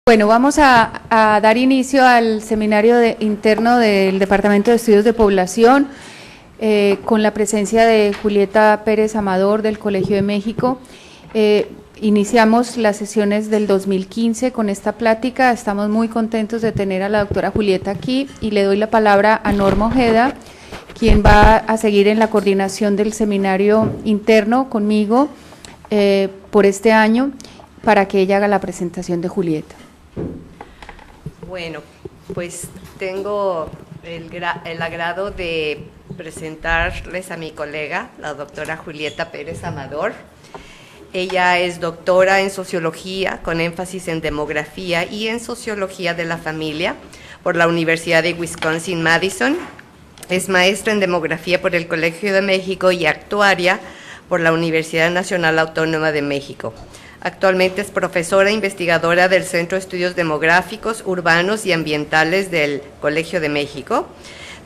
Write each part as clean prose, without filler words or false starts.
Bueno, vamos a dar inicio al seminario interno del Departamento de Estudios de Población con la presencia de Julieta Pérez Amador del Colegio de México. Iniciamos las sesiones del 2015 con esta plática. Estamos muy contentos de tener a la doctora Julieta aquí y le doy la palabra a Norma Ojeda, quien va a seguir en la coordinación del seminario interno conmigo por este año para que ella haga la presentación de Julieta. Bueno, pues tengo el agrado de presentarles a mi colega, la doctora Julieta Pérez Amador. Ella es doctora en Sociología, con énfasis en Demografía y en Sociología de la Familia por la Universidad de Wisconsin-Madison. Es maestra en Demografía por el Colegio de México y actuaria por la Universidad Nacional Autónoma de México. Actualmente es profesora investigadora del Centro de Estudios Demográficos, Urbanos y Ambientales del Colegio de México.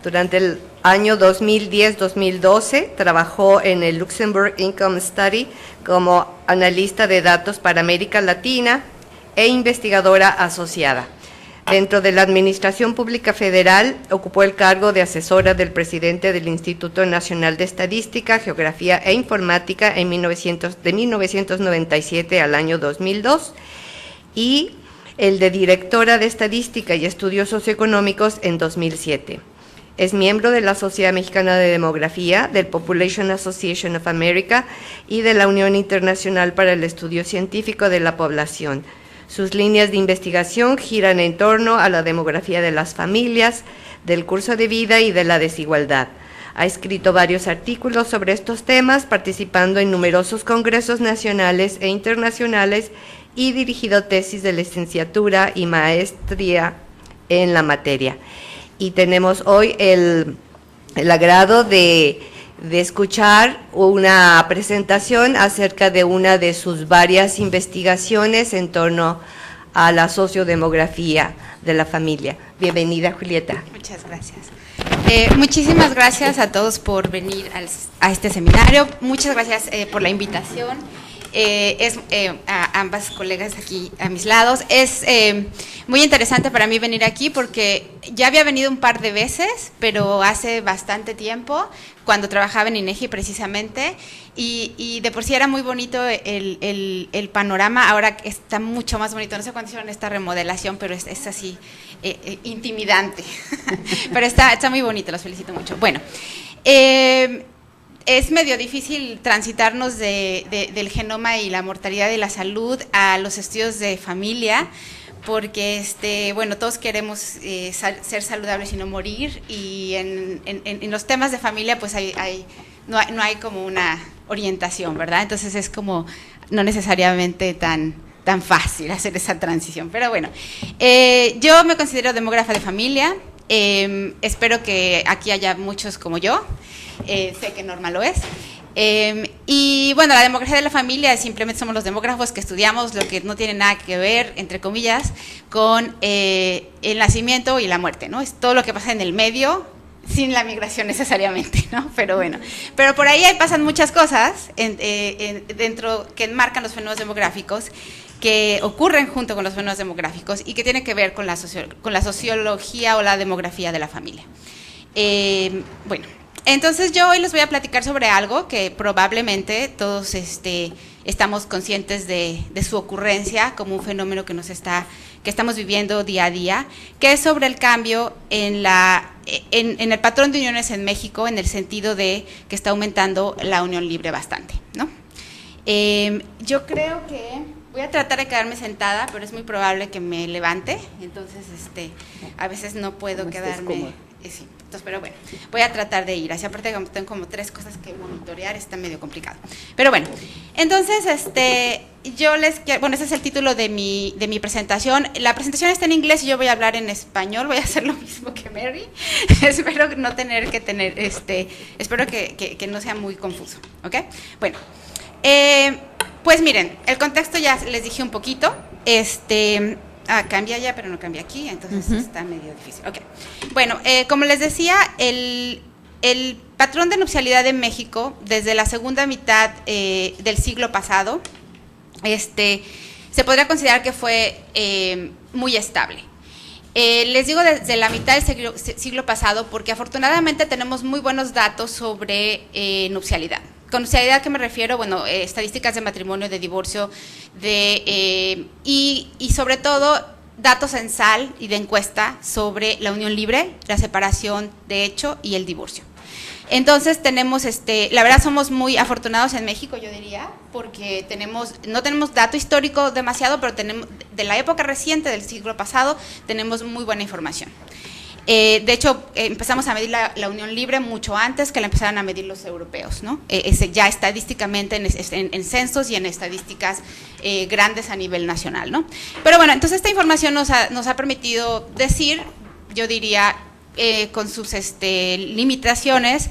Durante el año 2010-2012 trabajó en el Luxembourg Income Study como analista de datos para América Latina e investigadora asociada. Dentro de la Administración Pública Federal ocupó el cargo de asesora del presidente del Instituto Nacional de Estadística, Geografía e Informática de 1997 al año 2002 y el de directora de Estadística y Estudios Socioeconómicos en 2007. Es miembro de la Sociedad Mexicana de Demografía, del Population Association of America y de la Unión Internacional para el Estudio Científico de la Población. Sus líneas de investigación giran en torno a la demografía de las familias, del curso de vida y de la desigualdad. Ha escrito varios artículos sobre estos temas, participando en numerosos congresos nacionales e internacionales y dirigido tesis de licenciatura y maestría en la materia. Y tenemos hoy el agrado de escuchar una presentación acerca de una de sus varias investigaciones en torno a la sociodemografía de la familia. Bienvenida, Julieta. Muchas gracias. Muchísimas gracias a todos por venir a este seminario. Muchas gracias por la invitación. A ambas colegas aquí a mis lados. Es muy interesante para mí venir aquí porque ya había venido un par de veces, pero hace bastante tiempo, cuando trabajaba en INEGI precisamente, y de por sí era muy bonito el panorama. Ahora está mucho más bonito. No sé cuándo hicieron esta remodelación, pero es así intimidante. Pero está muy bonito, los felicito mucho. Bueno, es medio difícil transitarnos del genoma y la mortalidad y la salud a los estudios de familia, porque bueno, todos queremos ser saludables y no morir, y en los temas de familia pues no hay como una orientación, ¿verdad? Entonces es como no necesariamente tan fácil hacer esa transición, pero bueno, yo me considero demógrafa de familia. Espero que aquí haya muchos como yo. Sé que Norma lo es. Y bueno, la demografía de la familia simplemente somos los demógrafos que estudiamos lo que no tiene nada que ver, entre comillas, con el nacimiento y la muerte, ¿no? Es todo lo que pasa en el medio, sin la migración necesariamente, ¿no? Pero bueno, pero por ahí pasan muchas cosas dentro que enmarcan los fenómenos demográficos, que ocurren junto con los fenómenos demográficos y que tienen que ver con la sociología o la demografía de la familia. Bueno, entonces yo hoy les voy a platicar sobre algo que probablemente todos estamos conscientes de su ocurrencia como un fenómeno que estamos viviendo día a día, que es sobre el cambio en el patrón de uniones en México, en el sentido de que está aumentando la unión libre bastante, ¿no? Yo creo que voy a tratar de quedarme sentada, pero es muy probable que me levante, entonces a veces no puedo quedarme. Sí, entonces, pero bueno, voy a tratar de ir. Así, aparte que tengo como 3 cosas que monitorear, está medio complicado. Pero bueno, entonces yo les quiero, bueno, ese es el título de mi presentación. La presentación está en inglés y yo voy a hablar en español. Voy a hacer lo mismo que Mary. Espero no tener que tener espero que no sea muy confuso, ¿ok? Bueno, pues miren, el contexto ya les dije un poquito. Cambia ya, pero no cambia aquí, entonces está medio difícil. Okay. Bueno, como les decía, el patrón de nupcialidad en México, desde la segunda mitad del siglo pasado, se podría considerar que fue muy estable. Les digo desde la mitad del siglo pasado porque afortunadamente tenemos muy buenos datos sobre nupcialidad. Con nupcialidad, ¿a qué me refiero? Bueno, estadísticas de matrimonio, de divorcio, y sobre todo datos censal y de encuesta sobre la unión libre, la separación de hecho y el divorcio. Entonces tenemos, la verdad somos muy afortunados en México, yo diría, porque no tenemos dato histórico demasiado, pero tenemos, de la época reciente del siglo pasado, tenemos muy buena información. De hecho, empezamos a medir la unión libre mucho antes que la empezaran a medir los europeos, ¿no? Ya estadísticamente en censos y en estadísticas grandes a nivel nacional, ¿no? Pero bueno, entonces esta información nos ha permitido decir, yo diría, con sus limitaciones,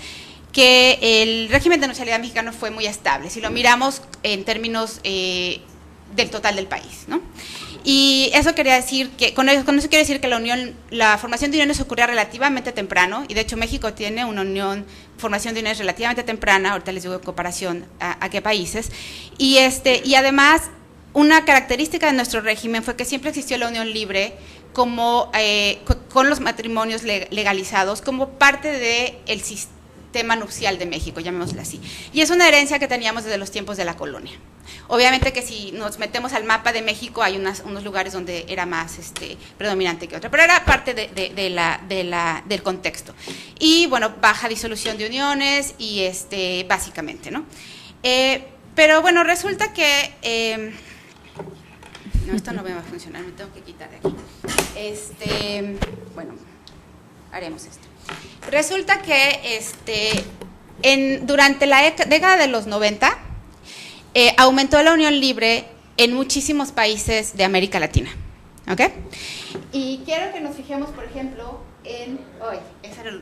que el régimen de nupcialidad mexicano fue muy estable, si lo miramos en términos del total del país, ¿no? Y eso quería decir que, con eso quiero decir que la formación de uniones ocurría relativamente temprano, y de hecho México tiene una formación de uniones relativamente temprana, ahorita les digo en comparación a qué países, y además una característica de nuestro régimen fue que siempre existió la unión libre como con los matrimonios legalizados como parte del sistema nupcial de México, llamémoslo así. Y es una herencia que teníamos desde los tiempos de la colonia. Obviamente que si nos metemos al mapa de México hay unos lugares donde era más predominante que otro, pero era parte del contexto. Y bueno, baja disolución de uniones y básicamente, ¿no? Pero bueno, resulta que no, esto no me va a funcionar, me tengo que quitar de aquí. Bueno, haremos esto. Resulta que durante la década de los 90 aumentó la unión libre en muchísimos países de América Latina, ¿ok? Y quiero que nos fijemos, por ejemplo,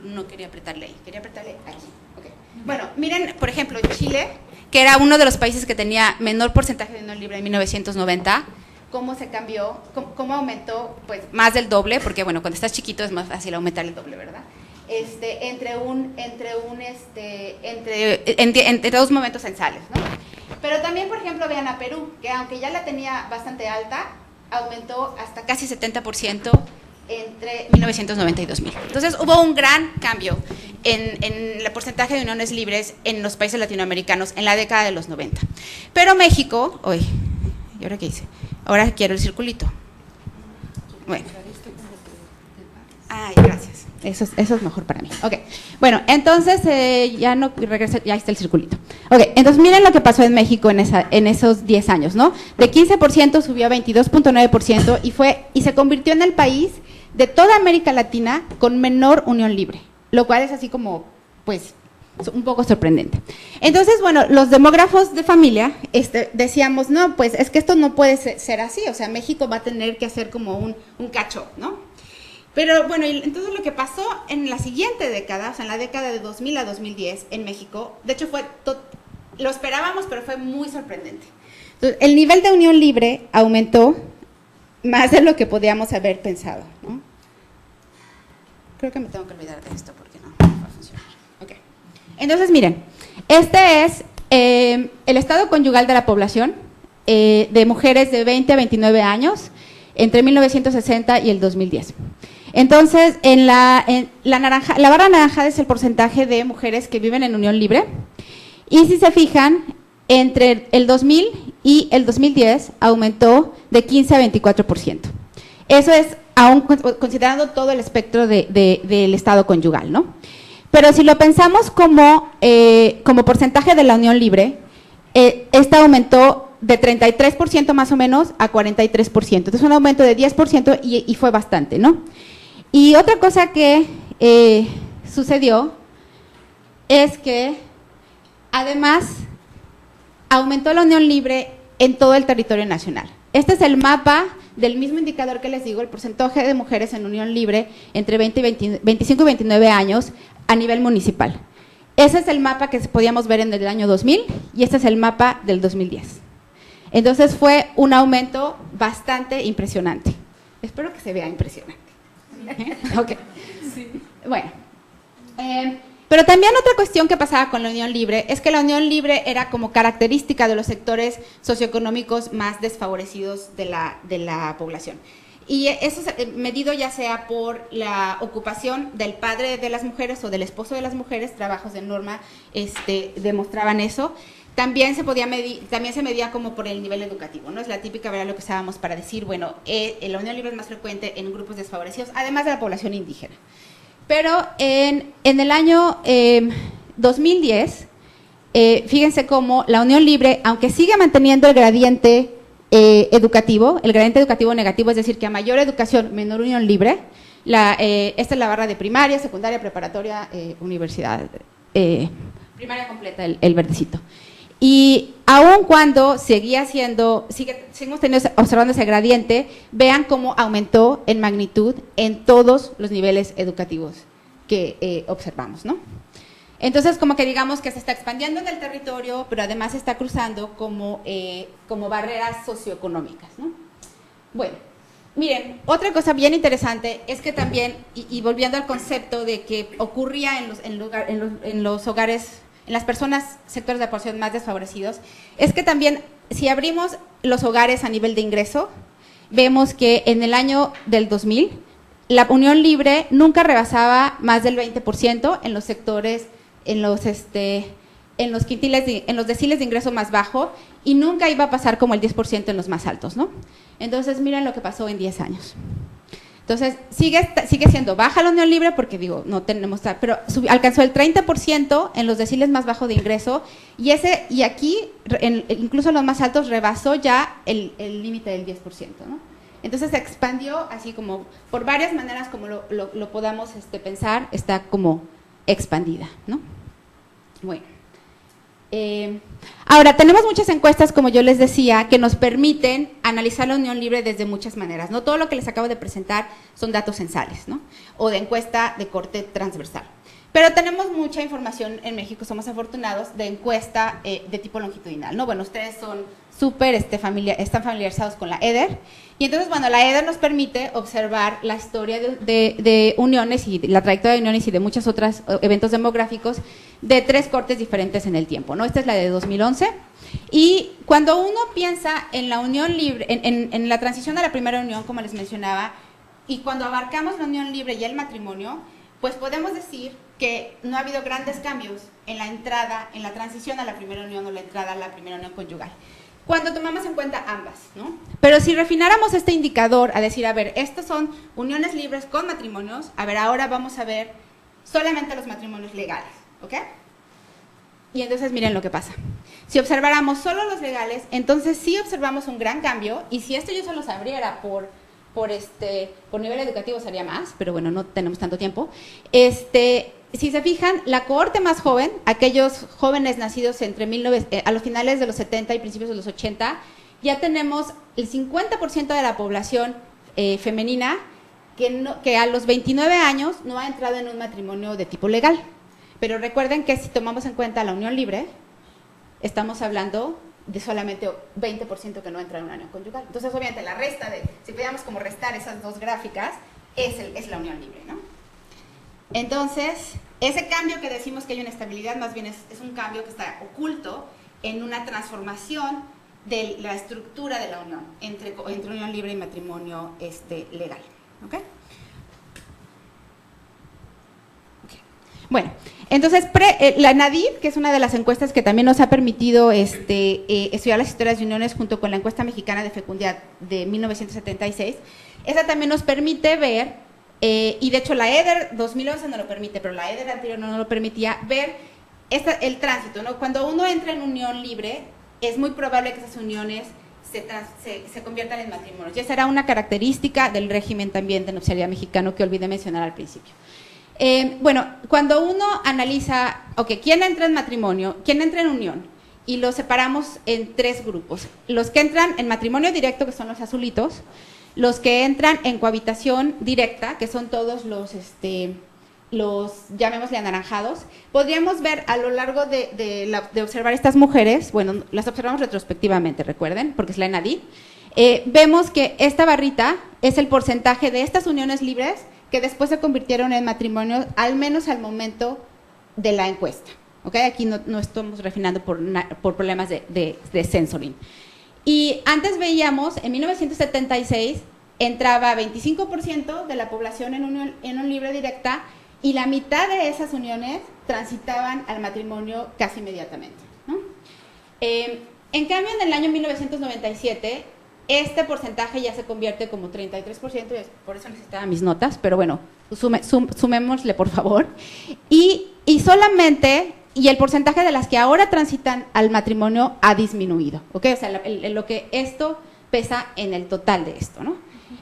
no quería apretarle ahí, quería apretarle aquí, ¿ok? Bueno, miren, por ejemplo, Chile, que era uno de los países que tenía menor porcentaje de unión libre en 1990, cómo se cambió, cómo aumentó, pues más del doble, porque bueno, cuando estás chiquito es más fácil aumentar el doble, ¿verdad? Entre dos momentos censales, ¿no? Pero también, por ejemplo, vean a Perú, que aunque ya la tenía bastante alta, aumentó hasta casi 70% entre 1990 y 2000. Entonces hubo un gran cambio en el porcentaje de uniones libres en los países latinoamericanos en la década de los 90. Pero México, ¿y ahora qué hice? Ahora quiero el circulito. Bueno. Ay, gracias. Eso es mejor para mí. Ok. Bueno, entonces ya no regreso, ya está el circulito. Ok, entonces miren lo que pasó en México en esos 10 años, ¿no? De 15% subió a 22.9% y se convirtió en el país de toda América Latina con menor unión libre, lo cual es así como, pues, un poco sorprendente. Entonces, bueno, los demógrafos de familia decíamos, no, pues es que esto no puede ser así, o sea, México va a tener que hacer como un catch-up, ¿no? Pero bueno, entonces lo que pasó en la siguiente década, o sea, en la década de 2000 a 2010 en México, de hecho lo esperábamos, pero fue muy sorprendente. Entonces, el nivel de unión libre aumentó más de lo que podíamos haber pensado, ¿no? Creo que me tengo que olvidar de esto porque no va a funcionar. Okay. Entonces, miren, este es el estado conyugal de la población de mujeres de 20 a 29 años entre 1960 y el 2010. Entonces, la barra naranja es el porcentaje de mujeres que viven en unión libre. Y si se fijan, entre el 2000 y el 2010 aumentó de 15 a 24%. Eso es aún considerando todo el espectro del estado conyugal, ¿no? Pero si lo pensamos como porcentaje de la unión libre, esta aumentó de 33% más o menos a 43%. Entonces, un aumento de 10% y fue bastante, ¿no? Y otra cosa que sucedió es que, además, aumentó la unión libre en todo el territorio nacional. Este es el mapa del mismo indicador que les digo, el porcentaje de mujeres en unión libre entre 25 y 29 años a nivel municipal. Ese es el mapa que podíamos ver en el año 2000 y este es el mapa del 2010. Entonces fue un aumento bastante impresionante. Espero que se vea impresionante. Ok. Sí. Bueno. Pero también otra cuestión que pasaba con la unión libre es que la unión libre era como característica de los sectores socioeconómicos más desfavorecidos de la población. Y eso es medido ya sea por la ocupación del padre de las mujeres o del esposo de las mujeres, trabajos de norma demostraban eso. También se podía medir, también se medía como por el nivel educativo, ¿no? Es la típica verdad lo que usábamos para decir, bueno, la unión libre es más frecuente en grupos desfavorecidos, además de la población indígena. Pero en el año 2010, fíjense cómo la unión libre, aunque sigue manteniendo el gradiente educativo, el gradiente educativo negativo, es decir, que a mayor educación, menor unión libre, esta es la barra de primaria, secundaria, preparatoria, universidad, primaria completa, el verdecito. Y aun cuando seguimos observando ese gradiente, vean cómo aumentó en magnitud en todos los niveles educativos que observamos, ¿no? Entonces, como que digamos que se está expandiendo en el territorio, pero además se está cruzando como barreras socioeconómicas, ¿no? Bueno, miren, otra cosa bien interesante es que también, y volviendo al concepto de que ocurría en los hogares, en las personas, sectores de población más desfavorecidos, es que también, si abrimos los hogares a nivel de ingreso, vemos que en el año del 2000, la unión libre nunca rebasaba más del 20% en los sectores, en los deciles de ingreso más bajo, y nunca iba a pasar como el 10% en los más altos, ¿no? Entonces, miren lo que pasó en 10 años. Entonces, sigue siendo baja la unión libre porque, digo, no tenemos, pero alcanzó el 30% en los deciles más bajos de ingreso, y aquí, incluso en los más altos, rebasó ya el límite del 10%, ¿no? Entonces, se expandió así como, por varias maneras como lo podamos pensar, está como expandida, ¿no? Bueno. Ahora, tenemos muchas encuestas, como yo les decía, que nos permiten analizar la unión libre desde muchas maneras. No todo lo que les acabo de presentar son datos censales, ¿no? O de encuesta de corte transversal. Pero tenemos mucha información en México, somos afortunados, de encuesta de tipo longitudinal, ¿no? Bueno, ustedes son están familiarizados con la EDER, y entonces, bueno, la EDER nos permite observar la historia de uniones y la trayectoria de uniones y de muchos otros eventos demográficos de 3 cortes diferentes en el tiempo, ¿no? Esta es la de 2011, y cuando uno piensa en la unión libre, en la transición a la primera unión, como les mencionaba, y cuando abarcamos la unión libre y el matrimonio, pues podemos decir que no ha habido grandes cambios en la entrada, en la transición a la primera unión o la entrada a la primera unión conyugal, cuando tomamos en cuenta ambas, ¿no? Pero si refináramos este indicador a decir, a ver, estas son uniones libres con matrimonios, a ver, ahora vamos a ver solamente los matrimonios legales, ¿ok? Y entonces miren lo que pasa. Si observáramos solo los legales, entonces sí observamos un gran cambio, y si esto yo se los abriera por nivel educativo sería más, pero bueno, no tenemos tanto tiempo. Si se fijan, la cohorte más joven, aquellos jóvenes nacidos a los finales de los 70 y principios de los 80, ya tenemos el 50% de la población femenina que a los 29 años no ha entrado en un matrimonio de tipo legal. Pero recuerden que si tomamos en cuenta la unión libre, estamos hablando de solamente 20% que no entra en una unión conyugal. Entonces, obviamente, la resta si pudiéramos como restar esas dos gráficas, es la unión libre, ¿no? Entonces, ese cambio que decimos que hay una estabilidad, más bien es un cambio que está oculto en una transformación de la estructura de la unión, entre unión libre y matrimonio legal, ¿ok? Bueno, entonces, la NADID, que es una de las encuestas que también nos ha permitido estudiar las historias de uniones junto con la encuesta mexicana de fecundidad de 1976, esa también nos permite ver, y de hecho la EDER 2011 no lo permite, pero la EDER anterior no lo permitía, ver el tránsito, ¿no? Cuando uno entra en unión libre, es muy probable que esas uniones se conviertan en matrimonios. Y esa era una característica del régimen también de nupcialidad mexicano que olvidé mencionar al principio. Bueno, cuando uno analiza, ¿quién entra en matrimonio? ¿Quién entra en unión? Y los separamos en 3 grupos. Los que entran en matrimonio directo, que son los azulitos, los que entran en cohabitación directa, que son todos los llamémosle anaranjados. Podríamos ver a lo largo de observar estas mujeres, bueno, las observamos retrospectivamente, recuerden, porque es la ENADI. Vemos que esta barrita es el porcentaje de estas uniones libres que después se convirtieron en matrimonio, al menos al momento de la encuesta. ¿Okay? Aquí no estamos refinando por problemas de censoring. Y antes veíamos, en 1976, entraba 25% de la población en unión libre directa y la mitad de esas uniones transitaban al matrimonio casi inmediatamente, ¿no? En cambio, en el año 1997, este porcentaje ya se convierte como 33%, por eso necesitaba mis notas, pero bueno, sumémosle por favor, y solamente, y el porcentaje de las que ahora transitan al matrimonio ha disminuido, ¿ok? O sea, lo que esto pesa en el total de esto, ¿no?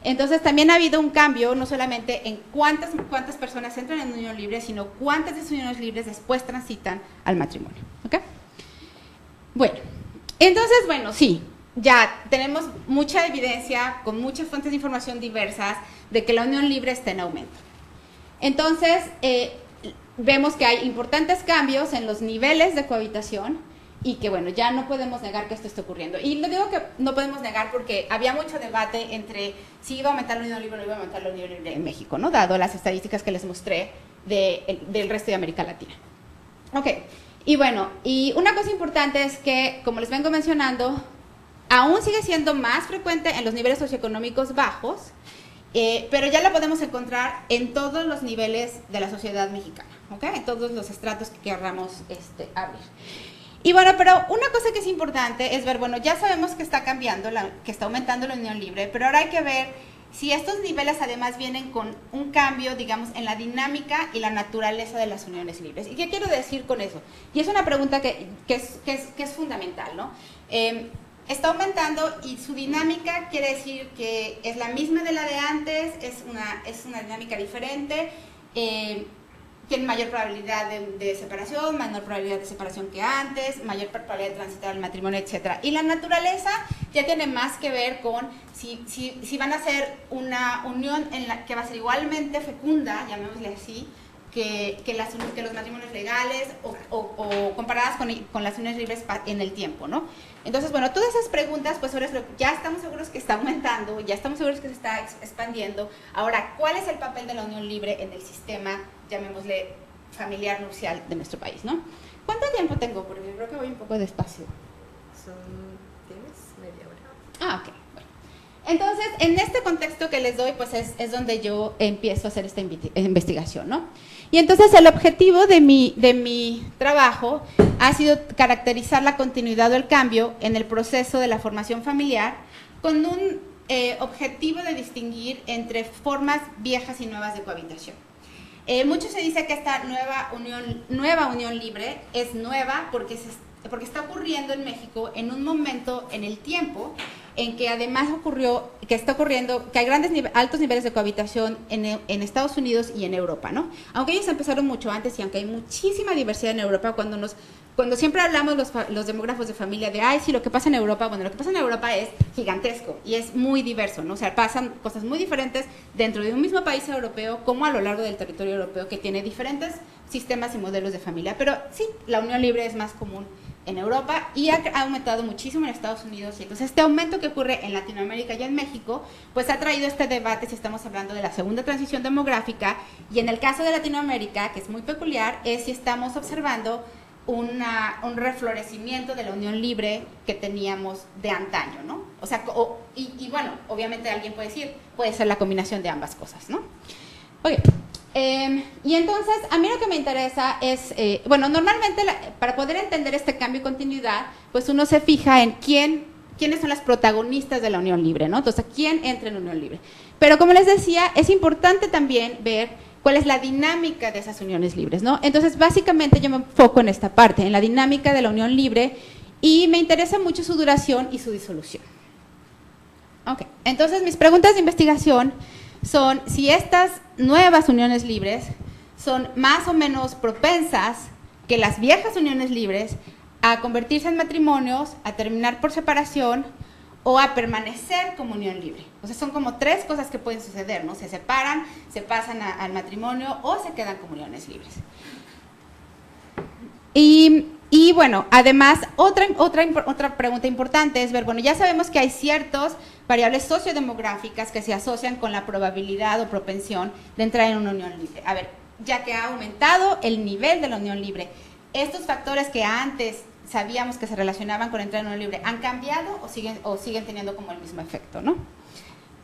Entonces también ha habido un cambio, no solamente en cuántas personas entran en unión libre, sino cuántas de esas uniones libres después transitan al matrimonio, ¿ok? Bueno, entonces, bueno, sí, ya tenemos mucha evidencia, con muchas fuentes de información diversas, de que la unión libre está en aumento. Entonces, vemos que hay importantes cambios en los niveles de cohabitación y que, bueno, ya no podemos negar que esto está ocurriendo. Y lo digo que no podemos negar porque había mucho debate entre si iba a aumentar la unión libre o no iba a aumentar la unión libre en México, ¿no? Dado las estadísticas que les mostré del resto de América Latina. Ok, y bueno, y una cosa importante es que, como les vengo mencionando, aún sigue siendo más frecuente en los niveles socioeconómicos bajos, pero ya la podemos encontrar en todos los niveles de la sociedad mexicana, ¿ok? En todos los estratos que queramos abrir. Y bueno, pero una cosa que es importante es ver, bueno, ya sabemos que está cambiando, que está aumentando la unión libre, pero ahora hay que ver si estos niveles además vienen con un cambio, digamos, en la dinámica y la naturaleza de las uniones libres. ¿Y qué quiero decir con eso? Y es una pregunta que es fundamental, ¿no? Está aumentando y su dinámica quiere decir que es la misma de la de antes, es una dinámica diferente, tiene mayor probabilidad de separación, menor probabilidad de separación que antes, mayor probabilidad de transitar al matrimonio, etc. Y la naturaleza ya tiene más que ver con si van a ser una unión que va a ser igualmente fecunda, llamémosle así, que los matrimonios legales o comparadas con las uniones libres en el tiempo, ¿no? Entonces, bueno, todas esas preguntas, pues ahora ya estamos seguros que está aumentando, ya estamos seguros que se está expandiendo. Ahora, ¿cuál es el papel de la unión libre en el sistema, llamémosle, familiar nupcial de nuestro país, ¿no? ¿Cuánto tiempo tengo? Porque creo que voy un poco despacio. ¿Tienes media hora? Ah, ok. Bueno. Entonces, en este contexto que les doy, pues es donde yo empiezo a hacer esta investigación, ¿no? Y entonces el objetivo de mi trabajo ha sido caracterizar la continuidad o el cambio en el proceso de la formación familiar con un objetivo de distinguir entre formas viejas y nuevas de cohabitación. Mucho se dice que esta nueva unión libre es nueva porque está ocurriendo en México en un momento en el tiempo en que además está ocurriendo que hay altos niveles de cohabitación en Estados Unidos y en Europa, ¿no? Aunque ellos empezaron mucho antes y aunque hay muchísima diversidad en Europa, cuando siempre hablamos los demógrafos de familia de, ay, sí, lo que pasa en Europa, bueno, lo que pasa en Europa es gigantesco y es muy diverso, ¿no? O sea, pasan cosas muy diferentes dentro de un mismo país europeo como a lo largo del territorio europeo que tiene diferentes sistemas y modelos de familia. Pero sí, la unión libre es más común en Europa y ha aumentado muchísimo en Estados Unidos. Y entonces este aumento que ocurre en Latinoamérica y en México, pues ha traído este debate si estamos hablando de la segunda transición demográfica, y en el caso de Latinoamérica, que es muy peculiar, es si estamos observando un reflorecimiento de la unión libre que teníamos de antaño, ¿no? O sea, y bueno, obviamente alguien puede decir, puede ser la combinación de ambas cosas, ¿no? Ok. Y entonces, a mí lo que me interesa es, bueno, normalmente para poder entender este cambio y continuidad, pues uno se fija en quiénes son las protagonistas de la unión libre, ¿no? Entonces, ¿quién entra en unión libre? Pero como les decía, es importante también ver cuál es la dinámica de esas uniones libres, ¿no? Entonces, básicamente yo me enfoco en esta parte, en la dinámica de la unión libre, y me interesa mucho su duración y su disolución. Ok, entonces mis preguntas de investigación son si estas nuevas uniones libres son más o menos propensas que las viejas uniones libres a convertirse en matrimonios, a terminar por separación o a permanecer como unión libre. O sea, son como tres cosas que pueden suceder, ¿no? Se separan, se pasan al matrimonio o se quedan como uniones libres. Y bueno, además, otra pregunta importante es ver, bueno, ya sabemos que hay ciertas variables sociodemográficas que se asocian con la probabilidad o propensión de entrar en una unión libre. A ver, ya que ha aumentado el nivel de la unión libre, ¿estos factores que antes sabíamos que se relacionaban con entrar en unión libre han cambiado o siguen teniendo como el mismo efecto, ¿no?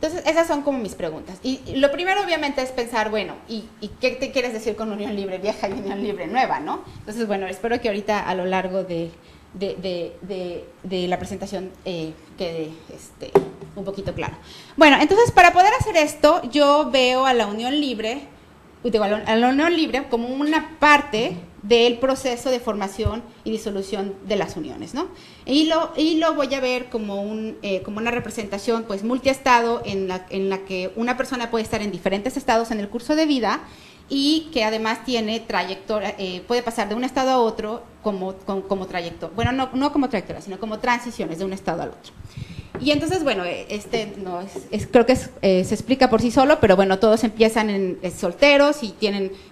Entonces, esas son como mis preguntas. Y lo primero, obviamente, es pensar, bueno, ¿y qué te quieres decir con unión libre vieja y unión libre nueva, no? Entonces, bueno, espero que ahorita a lo largo de la presentación quede un poquito claro. Bueno, entonces, para poder hacer esto, yo veo a la unión libre, como una parte del proceso de formación y disolución de las uniones, ¿no? Y lo voy a ver como una representación, pues, multiestado en la que una persona puede estar en diferentes estados en el curso de vida y que además tiene trayectoria, puede pasar de un estado a otro como trayectoria. Bueno, no como trayectoria, sino como transiciones de un estado al otro. Y entonces, bueno, creo que se explica por sí solo, pero bueno, todos empiezan solteros y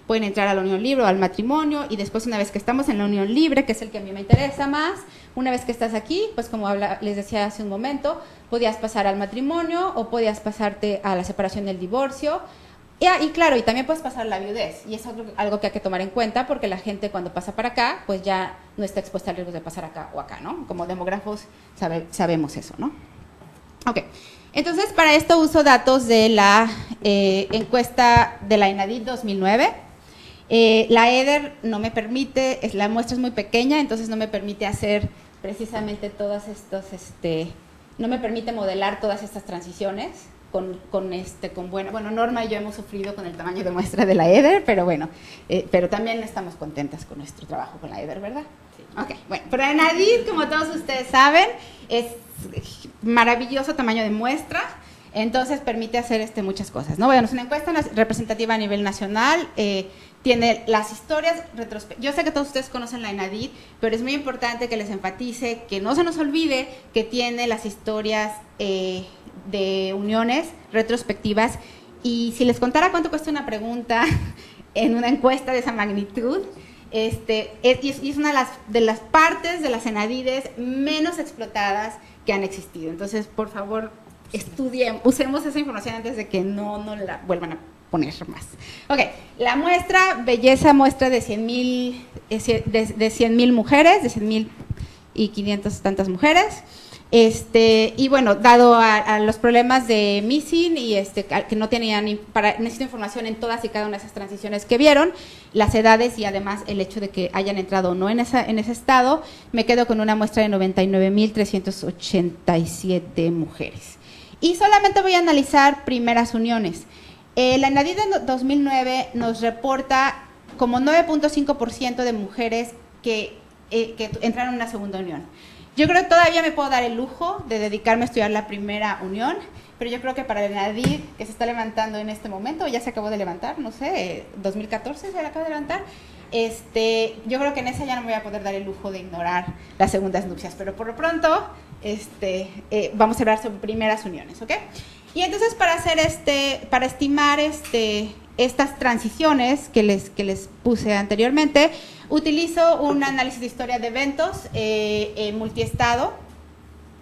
pueden entrar a la unión libre o al matrimonio, y después, una vez que estamos en la unión libre, que es el que a mí me interesa más, una vez que estás aquí, pues como les decía hace un momento, podías pasar al matrimonio o podías pasarte a la separación del divorcio. Y claro, y también puedes pasar la viudez, y es algo que hay que tomar en cuenta, porque la gente cuando pasa para acá, pues ya no está expuesta al riesgo de pasar acá o acá, ¿no? Como demógrafos sabemos eso, ¿no? Ok, entonces para esto uso datos de la encuesta de la ENADIT 2009. La EDER no me permite, la muestra es muy pequeña, entonces no me permite hacer precisamente todas estos, no me permite modelar todas estas transiciones. Bueno, Norma y yo hemos sufrido con el tamaño de muestra de la EDER, pero bueno, pero también estamos contentas con nuestro trabajo con la EDER, ¿verdad? Sí. Ok, bueno, pero ENADIT, como todos ustedes saben, es maravilloso tamaño de muestra, entonces permite hacer muchas cosas, ¿no? Bueno, es una encuesta representativa a nivel nacional, tiene las historias retrospectivas. Yo sé que todos ustedes conocen la ENADIT, pero es muy importante que les enfatice, que no se nos olvide que tiene las historias de uniones retrospectivas, y si les contara cuánto cuesta una pregunta en una encuesta de esa magnitud, es una de las partes de las ENADIDes menos explotadas que han existido. Entonces, por favor, usemos esa información antes de que no la vuelvan a poner más. Ok, la muestra, belleza muestra de 100,000 mujeres, de 100,000 y 500 tantas mujeres. Y bueno, dado a los problemas de missing y que no tenían necesito información en todas y cada una de esas transiciones que vieron, las edades y además el hecho de que hayan entrado o no en ese estado, me quedo con una muestra de 99,387 mujeres. Y solamente voy a analizar primeras uniones. La ENADIT de 2009 nos reporta como 9.5% de mujeres que entraron en una segunda unión. Yo creo que todavía me puedo dar el lujo de dedicarme a estudiar la primera unión, pero yo creo que para el ENADIT, que se está levantando en este momento, ya se acabó de levantar, no sé, 2014 se acaba de levantar, yo creo que en esa ya no me voy a poder dar el lujo de ignorar las segundas nupcias, pero por lo pronto vamos a hablar sobre primeras uniones, ¿ok? Y entonces para estimar estas transiciones que les puse anteriormente, utilizo un análisis de historia de eventos multiestado,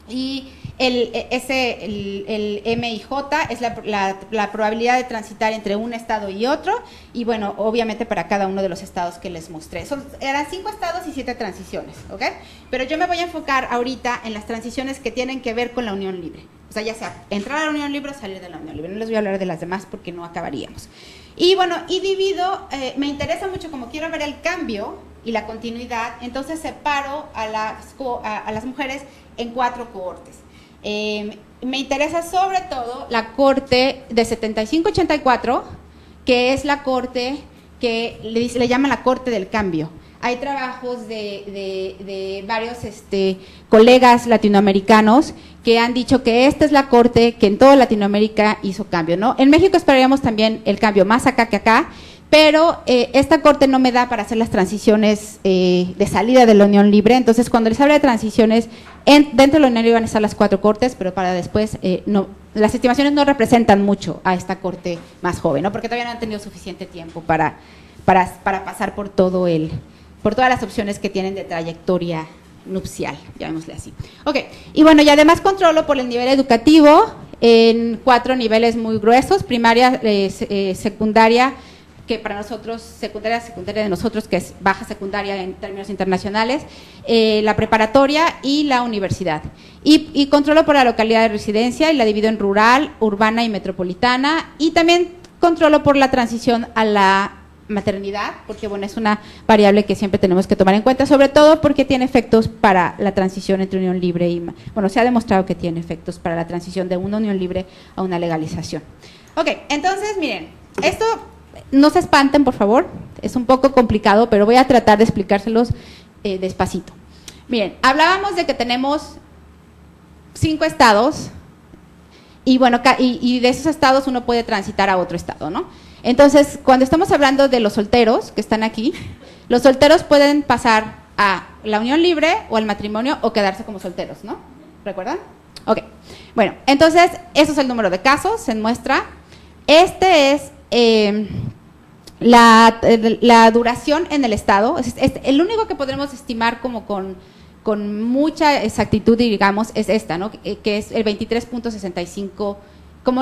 y el MIJ es la probabilidad de transitar entre un estado y otro, y bueno, obviamente para cada uno de los estados que les mostré. Eran 5 estados y 7 transiciones, ¿ok? Pero yo me voy a enfocar ahorita en las transiciones que tienen que ver con la unión libre. O sea, ya sea entrar a la unión libre o salir de la unión libre. No les voy a hablar de las demás porque no acabaríamos. Y bueno, me interesa mucho, como quiero ver el cambio y la continuidad, entonces separo a las mujeres en 4 cohortes. Me interesa sobre todo la cohorte de 75-84, que es la cohorte que le llaman la cohorte del cambio. Hay trabajos de varios colegas latinoamericanos que han dicho que esta es la cohorte que en toda Latinoamérica hizo cambio, ¿no? En México esperaríamos también el cambio más acá que acá, pero esta cohorte no me da para hacer las transiciones de salida de la unión libre. Entonces, cuando les hablo de transiciones, dentro de la unión libre van a estar las 4 cohortes, pero para después, no, las estimaciones no representan mucho a esta cohorte más joven, ¿no? Porque todavía no han tenido suficiente tiempo para pasar por todas las opciones que tienen de trayectoria nupcial, llamémosle así. Ok, y bueno, y además controlo por el nivel educativo en 4 niveles muy gruesos: primaria, secundaria, que para nosotros, secundaria de nosotros, que es baja secundaria en términos internacionales, la preparatoria y la universidad. Y controlo por la localidad de residencia y la divido en rural, urbana y metropolitana, y también controlo por la transición a la maternidad, porque bueno, es una variable que siempre tenemos que tomar en cuenta, sobre todo porque tiene efectos para la transición entre unión libre y, bueno, se ha demostrado que tiene efectos para la transición de una unión libre a una legalización. Ok, entonces miren, esto no se espanten, por favor, es un poco complicado, pero voy a tratar de explicárselos despacito. Miren, hablábamos de que tenemos 5 estados, y bueno, y de esos estados uno puede transitar a otro estado, ¿no? Entonces, cuando estamos hablando de los solteros que están aquí, los solteros pueden pasar a la unión libre o al matrimonio o quedarse como solteros, ¿no? ¿Recuerdan? Ok. Bueno, entonces, eso es el número de casos, en muestra. Este es la duración en el estado. Es el único que podremos estimar como con mucha exactitud, digamos, es esta, ¿no? Que es el 23.65.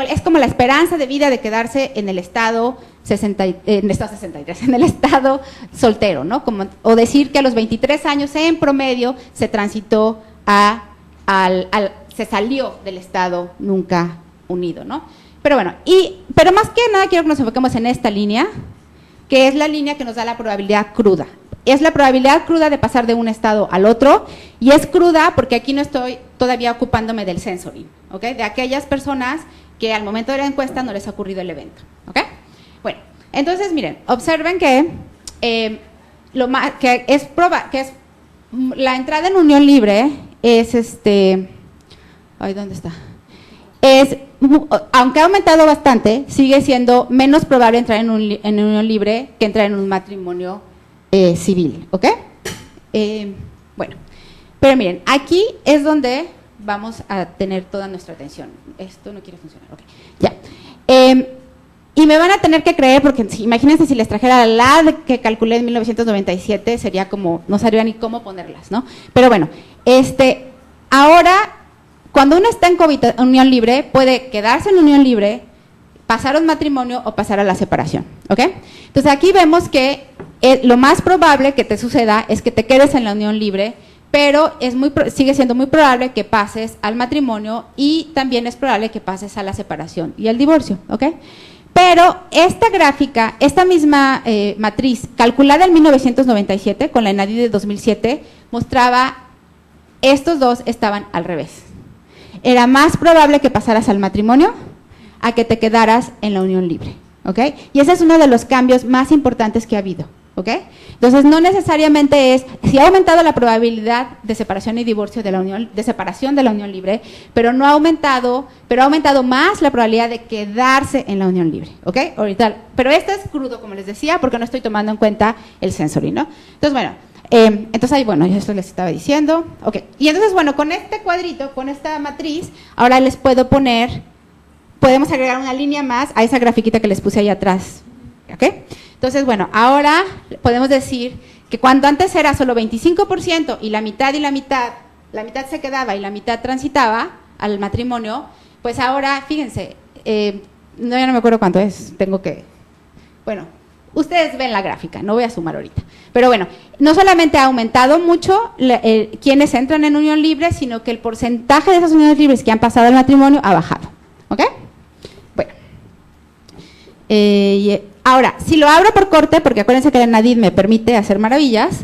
Es como la esperanza de vida de quedarse en el estado 63, en el estado soltero, ¿no? O decir que a los 23 años en promedio se transitó se salió del estado nunca unido, ¿no? Pero bueno, pero más que nada quiero que nos enfoquemos en esta línea, que es la línea que nos da la probabilidad cruda. Es la probabilidad cruda de pasar de un estado al otro, y es cruda porque aquí no estoy todavía ocupándome del censoring, ¿ok? De aquellas personas que al momento de la encuesta no les ha ocurrido el evento, ¿ok? Bueno, entonces miren, observen que la entrada en unión libre es ¿dónde está? Aunque ha aumentado bastante, sigue siendo menos probable entrar en unión libre que entrar en un matrimonio civil, ¿ok? Bueno, pero miren, aquí es donde vamos a tener toda nuestra atención. Esto no quiere funcionar, ok, ya. Y me van a tener que creer, porque imagínense si les trajera la que calculé en 1997, sería como, no sabría ni cómo ponerlas, ¿no? Pero bueno, ahora, cuando uno está en unión libre, puede quedarse en unión libre, pasar a un matrimonio o pasar a la separación, ¿ok? Entonces aquí vemos que lo más probable que te suceda es que te quedes en la unión libre, pero sigue siendo muy probable que pases al matrimonio, y también es probable que pases a la separación y al divorcio, ¿ok? Pero esta gráfica, esta misma matriz, calculada en 1997 con la ENADI de 2007, mostraba estos dos estaban al revés. Era más probable que pasaras al matrimonio a que te quedaras en la unión libre, ¿ok? Y ese es uno de los cambios más importantes que ha habido, ¿ok? Entonces, no necesariamente si ha aumentado la probabilidad de separación y divorcio de separación de la unión libre, pero ha aumentado más la probabilidad de quedarse en la unión libre, ¿ok? Ahorita, pero esto es crudo, como les decía, porque no estoy tomando en cuenta el censoring, ¿no? Entonces, bueno, yo esto les estaba diciendo, ok. Y entonces, bueno, con este cuadrito, con esta matriz, ahora les podemos agregar una línea más a esa grafiquita que les puse ahí atrás, ¿ok? Entonces, bueno, ahora podemos decir que cuando antes era solo 25% y la mitad se quedaba y la mitad transitaba al matrimonio, pues ahora, fíjense, ya no me acuerdo cuánto es, ustedes ven la gráfica, no voy a sumar ahorita. Pero bueno, no solamente ha aumentado mucho quienes entran en unión libre, sino que el porcentaje de esas uniones libres que han pasado al matrimonio ha bajado, ¿ok? Bueno, ahora, si lo abro por corte, porque acuérdense que la ENADID me permite hacer maravillas,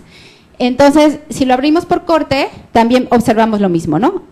entonces, si lo abrimos por corte, también observamos lo mismo, ¿no?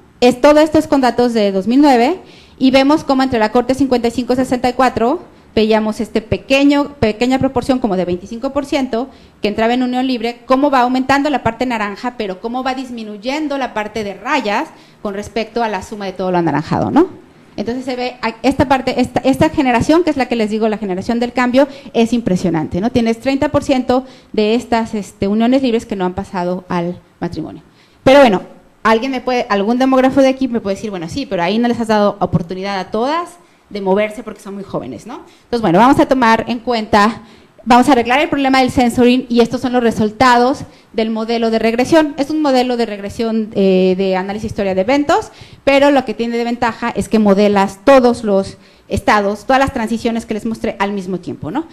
Todo esto es con datos de 2009, y vemos cómo entre la corte 55-64 veíamos pequeña proporción como de 25% que entraba en unión libre, cómo va aumentando la parte naranja, pero cómo va disminuyendo la parte de rayas con respecto a la suma de todo lo anaranjado, ¿no? Entonces se ve esta generación, que es la que les digo, la generación del cambio, es impresionante, ¿no? Tienes 30% de estas uniones libres que no han pasado al matrimonio. Pero bueno, algún demógrafo de aquí me puede decir, bueno, sí, pero ahí no les has dado oportunidad a todas de moverse porque son muy jóvenes, ¿no? Entonces, bueno, vamos a tomar en cuenta, vamos a arreglar el problema del censoring, y estos son los resultados del modelo de regresión. Es un modelo de regresión de análisis historia de eventos, pero lo que tiene de ventaja es que modelas todos los estados, todas las transiciones que les mostré al mismo tiempo, ¿no?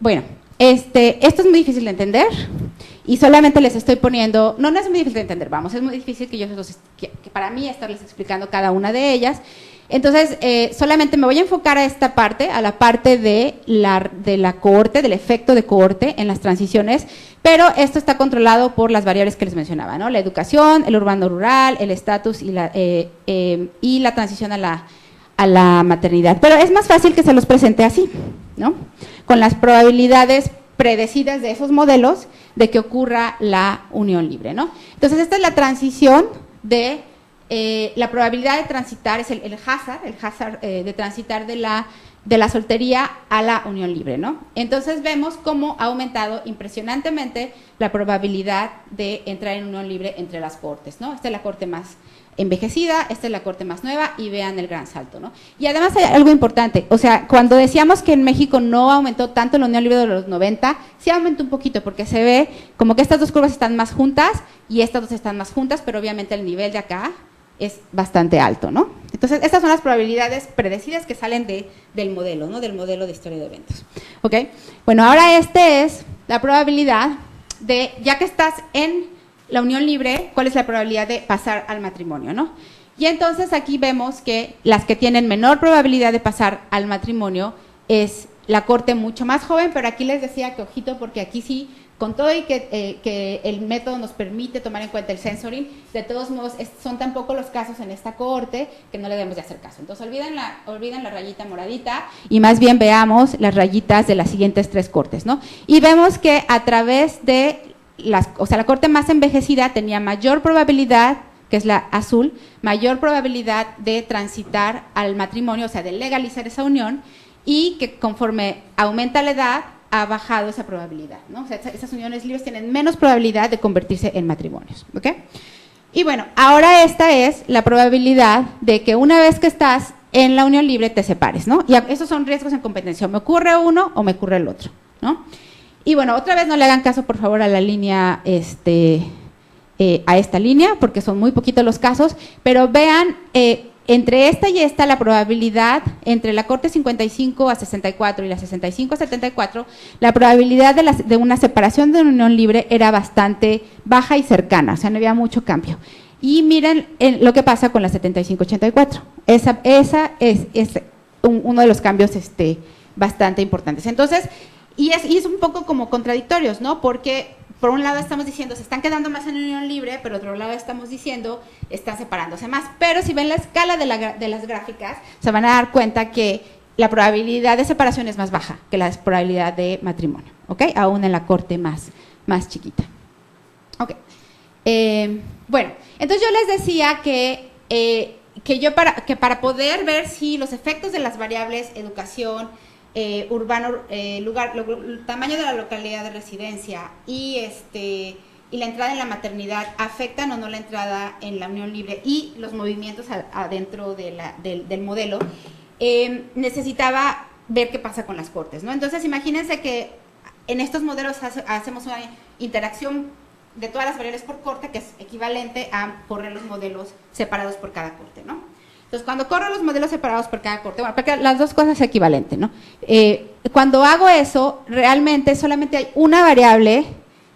Bueno, esto es muy difícil de entender y solamente les estoy poniendo, no es muy difícil de entender, vamos, es muy difícil que para mí estarles explicando cada una de ellas. Entonces, solamente me voy a enfocar a esta parte, a la parte de la cohorte, del efecto de cohorte en las transiciones, pero esto está controlado por las variables que les mencionaba, ¿no? La educación, el urbano-rural, el estatus y la transición a la maternidad. Pero es más fácil que se los presente así, ¿no? Con las probabilidades predecidas de esos modelos de que ocurra la unión libre, ¿no? Entonces, esta es la transición de la probabilidad de transitar, es el hazard de transitar de la soltería a la unión libre, ¿no? Entonces vemos cómo ha aumentado impresionantemente la probabilidad de entrar en unión libre entre las cohortes, ¿no? Esta es la cohorte más envejecida, esta es la cohorte más nueva y vean el gran salto, ¿no? Y además hay algo importante, o sea, cuando decíamos que en México no aumentó tanto la unión libre de los 90, sí aumentó un poquito porque se ve como que estas dos curvas están más juntas y estas dos están más juntas, pero obviamente el nivel de acá es bastante alto, ¿no? Entonces, estas son las probabilidades predecidas que salen del modelo, ¿no? Del modelo de historia de eventos, ¿ok? Bueno, ahora es la probabilidad de, ya que estás en la unión libre, ¿cuál es la probabilidad de pasar al matrimonio, ¿no? Y entonces aquí vemos que las que tienen menor probabilidad de pasar al matrimonio es la corte mucho más joven, pero aquí les decía que ojito porque aquí sí, con todo y que el método nos permite tomar en cuenta el censoring, de todos modos son tan pocos los casos en esta cohorte que no le debemos de hacer caso. Entonces olviden la rayita moradita y más bien veamos las rayitas de las siguientes tres cohortes, ¿no? Y vemos que a través de la cohorte más envejecida tenía mayor probabilidad, que es la azul, mayor probabilidad de transitar al matrimonio, o sea, de legalizar esa unión, y que conforme aumenta la edad, ha bajado esa probabilidad, ¿no? O sea, esas uniones libres tienen menos probabilidad de convertirse en matrimonios, ¿ok? Y bueno, ahora esta es la probabilidad de que una vez que estás en la unión libre te separes, ¿no? Y esos son riesgos en competencia, o me ocurre uno o me ocurre el otro, ¿no? Y bueno, otra vez no le hagan caso, por favor, a la línea, a esta línea, porque son muy poquitos los casos, pero vean, entre esta y esta, la probabilidad entre la corte 55 a 64 y la 65 a 74, la probabilidad de una separación de una unión libre era bastante baja y cercana, o sea, no había mucho cambio. Y miren lo que pasa con la 75-84. Esa es uno de los cambios bastante importantes. Entonces, y es un poco como contradictorios, ¿no? Porque por un lado estamos diciendo se están quedando más en unión libre, pero por otro lado estamos diciendo están separándose más. Pero si ven la escala de las gráficas, se van a dar cuenta que la probabilidad de separación es más baja que la probabilidad de matrimonio, ¿ok? Aún en la corte más chiquita. Ok. Bueno, entonces yo les decía que para poder ver si los efectos de las variables educación, urbano, tamaño de la localidad de residencia y la entrada en la maternidad afectan o no la entrada en la unión libre y los movimientos adentro del modelo, necesitaba ver qué pasa con las cortes, ¿no? Entonces imagínense que en estos modelos hacemos una interacción de todas las variables por corte que es equivalente a correr los modelos separados por cada corte, ¿no? Entonces, cuando corro los modelos separados por cada corte, bueno, porque las dos cosas es equivalente, ¿no? Cuando hago eso, realmente solamente hay una variable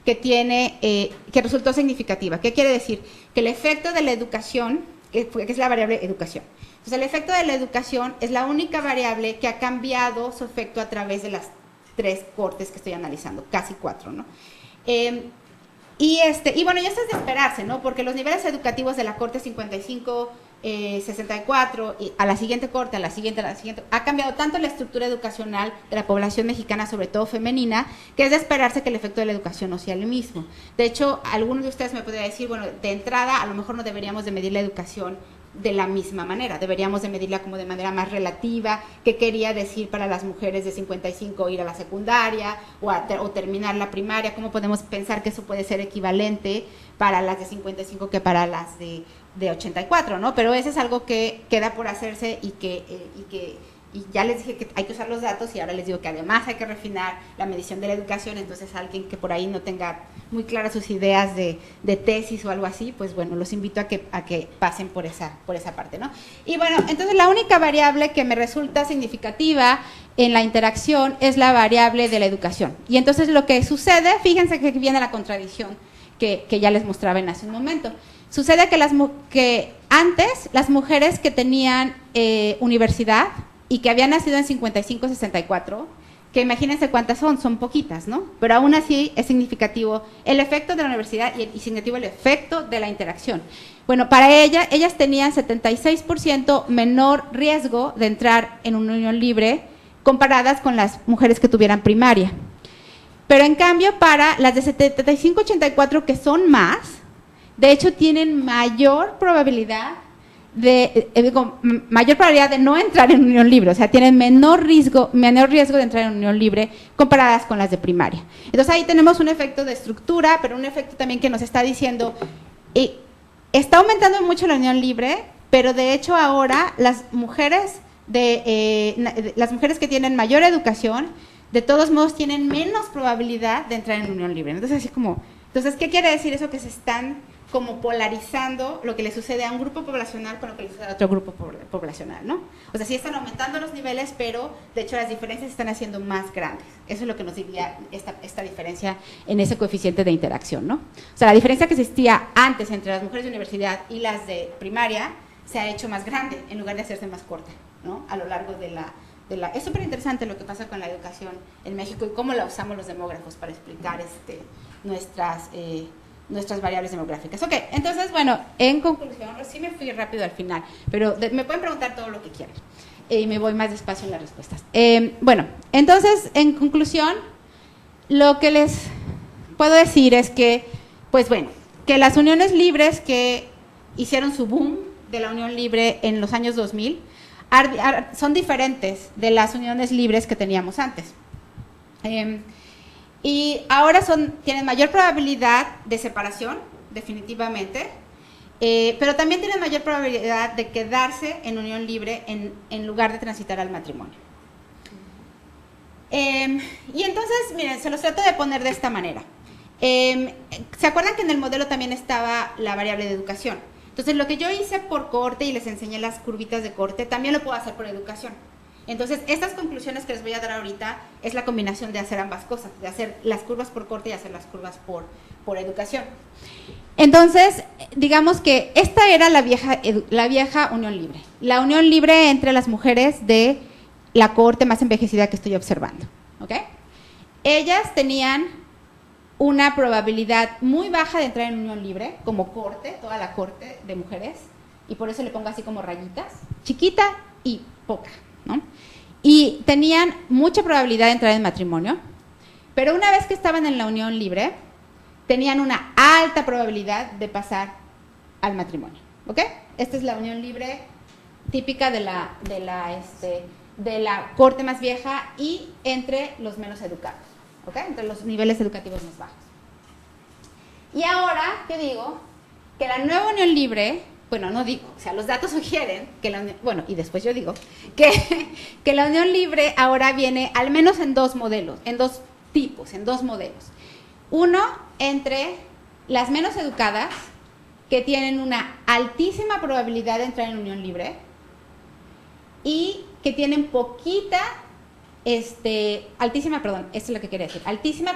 que resultó significativa. ¿Qué quiere decir? Que el efecto de la educación, que es la variable educación. Entonces, el efecto de la educación es la única variable que ha cambiado su efecto a través de las tres cortes que estoy analizando, casi 4, ¿no? Y bueno, ya esto es de esperarse, ¿no? Porque los niveles educativos de la corte 55, 64, y a la siguiente corte, a la siguiente, ha cambiado tanto la estructura educacional de la población mexicana, sobre todo femenina, que es de esperarse que el efecto de la educación no sea el mismo. De hecho, algunos de ustedes me podrían decir, bueno, de entrada, a lo mejor no deberíamos de medir la educación de la misma manera, deberíamos de medirla como de manera más relativa, qué quería decir para las mujeres de 55 ir a la secundaria o terminar la primaria, cómo podemos pensar que eso puede ser equivalente para las de 55 que para las de 84, ¿no? Pero eso es algo que queda por hacerse y y ya les dije que hay que usar los datos y ahora les digo que además hay que refinar la medición de la educación, entonces alguien que por ahí no tenga muy claras sus ideas de tesis o algo así, pues bueno, los invito a que pasen por esa parte, ¿no? Y bueno, entonces la única variable que me resulta significativa en la interacción es la variable de la educación. Y entonces lo que sucede, fíjense que viene la contradicción que ya les mostraba en hace un momento. Sucede que antes las mujeres que tenían universidad y que habían nacido en 55-64, que imagínense cuántas son poquitas, ¿no? Pero aún así es significativo el efecto de la universidad y significativo el efecto de la interacción. Bueno, para ellas tenían 76% menor riesgo de entrar en una unión libre comparadas con las mujeres que tuvieran primaria. Pero en cambio, para las de 75-84, que son más, de hecho tienen mayor probabilidad de no entrar en unión libre, o sea, tienen menor riesgo de entrar en unión libre comparadas con las de primaria. Entonces ahí tenemos un efecto de estructura, pero un efecto también que nos está diciendo, está aumentando mucho la unión libre, pero de hecho ahora las mujeres que tienen mayor educación, de todos modos tienen menos probabilidad de entrar en unión libre. Entonces, ¿qué quiere decir eso? Que se están como polarizando lo que le sucede a un grupo poblacional con lo que le sucede a otro grupo poblacional, ¿no? O sea, sí están aumentando los niveles, pero de hecho las diferencias se están haciendo más grandes. Eso es lo que nos diría esta diferencia en ese coeficiente de interacción, ¿no? O sea, la diferencia que existía antes entre las mujeres de universidad y las de primaria se ha hecho más grande en lugar de hacerse más corta, ¿no? A lo largo de la... Es súper interesante lo que pasa con la educación en México y cómo la usamos los demógrafos para explicar nuestras variables demográficas. Ok, entonces, bueno, en conclusión, sí me fui rápido al final, pero me pueden preguntar todo lo que quieran y me voy más despacio en las respuestas. Bueno, entonces, en conclusión, lo que les puedo decir es que, pues bueno, que las uniones libres que hicieron su boom de la unión libre en los años 2000 son diferentes de las uniones libres que teníamos antes. Y ahora tienen mayor probabilidad de separación, definitivamente, pero también tienen mayor probabilidad de quedarse en unión libre en lugar de transitar al matrimonio. Y entonces, miren, se los trato de poner de esta manera. ¿Se acuerdan que en el modelo también estaba la variable de educación? Entonces, lo que yo hice por cohorte y les enseñé las curvitas de cohorte, también lo puedo hacer por educación. Entonces, estas conclusiones que les voy a dar ahorita es la combinación de hacer ambas cosas, de hacer las curvas por cohorte y hacer las curvas por educación. Entonces, digamos que esta era la vieja unión libre. La unión libre entre las mujeres de la cohorte más envejecida que estoy observando, ¿ok? Ellas tenían una probabilidad muy baja de entrar en unión libre, como cohorte, toda la cohorte de mujeres, y por eso le pongo así como rayitas, chiquita y poca, ¿no? Y tenían mucha probabilidad de entrar en matrimonio, pero una vez que estaban en la unión libre, tenían una alta probabilidad de pasar al matrimonio, ¿ok? Esta es la unión libre típica de la cohorte más vieja y entre los menos educados, ¿ok? Entre los niveles educativos más bajos. Y ahora, ¿qué digo? Que la nueva unión libre, bueno, no digo, o sea, los datos sugieren que y después yo digo, que la unión libre ahora viene al menos en dos modelos, en dos tipos, en dos modelos. Uno, entre las menos educadas, que tienen una altísima probabilidad de entrar en unión libre y que tienen altísima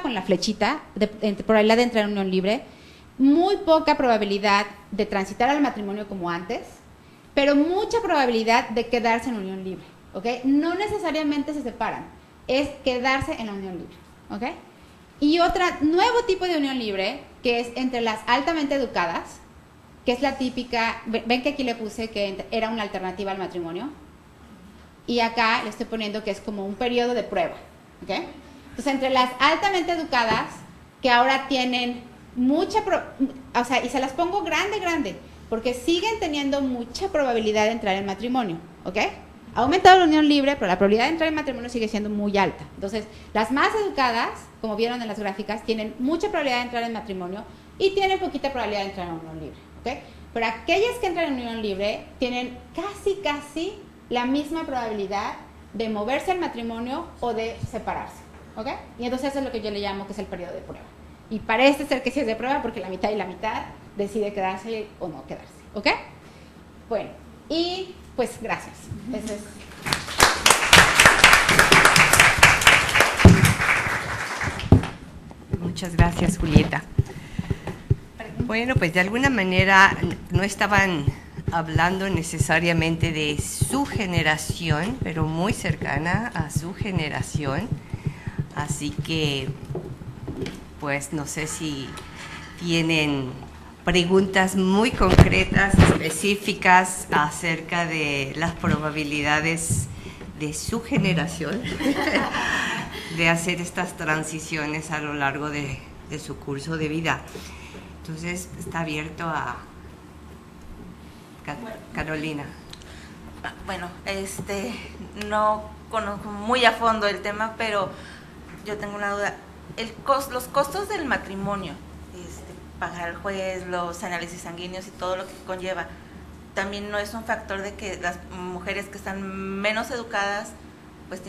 con la flechita, de probabilidad de entrar en unión libre, muy poca probabilidad de transitar al matrimonio como antes, pero mucha probabilidad de quedarse en unión libre, ¿ok? No necesariamente se separan, es quedarse en la unión libre, ¿ok? Y otro nuevo tipo de unión libre, que es entre las altamente educadas, que es la típica, ven que aquí le puse que era una alternativa al matrimonio, y acá le estoy poniendo que es como un periodo de prueba, ¿ok? Entonces, entre las altamente educadas, que ahora tienen y se las pongo grande, porque siguen teniendo mucha probabilidad de entrar en matrimonio, ¿ok? Ha aumentado la unión libre, pero la probabilidad de entrar en matrimonio sigue siendo muy alta. Entonces, las más educadas, como vieron en las gráficas, tienen mucha probabilidad de entrar en matrimonio y tienen poquita probabilidad de entrar en unión libre, ¿ok? Pero aquellas que entran en unión libre tienen casi la misma probabilidad de moverse al matrimonio o de separarse, ¿ok? Y entonces eso es lo que yo le llamo que es el periodo de prueba. Y parece ser que sí es de prueba porque la mitad y la mitad decide quedarse o no quedarse, ¿ok? Bueno, y pues gracias. Ese es. Muchas gracias, Julieta. Bueno, pues de alguna manera no estaban hablando necesariamente de su generación, pero muy cercana a su generación. Así que, pues no sé si tienen preguntas muy concretas, específicas acerca de las probabilidades de su generación de hacer estas transiciones a lo largo de su curso de vida. Entonces, está abierto a Carolina. Bueno, no conozco muy a fondo el tema, pero yo tengo una duda. Los costos del matrimonio, pagar al juez, los análisis sanguíneos y todo lo que conlleva, también no es un factor de que las mujeres que están menos educadas, pues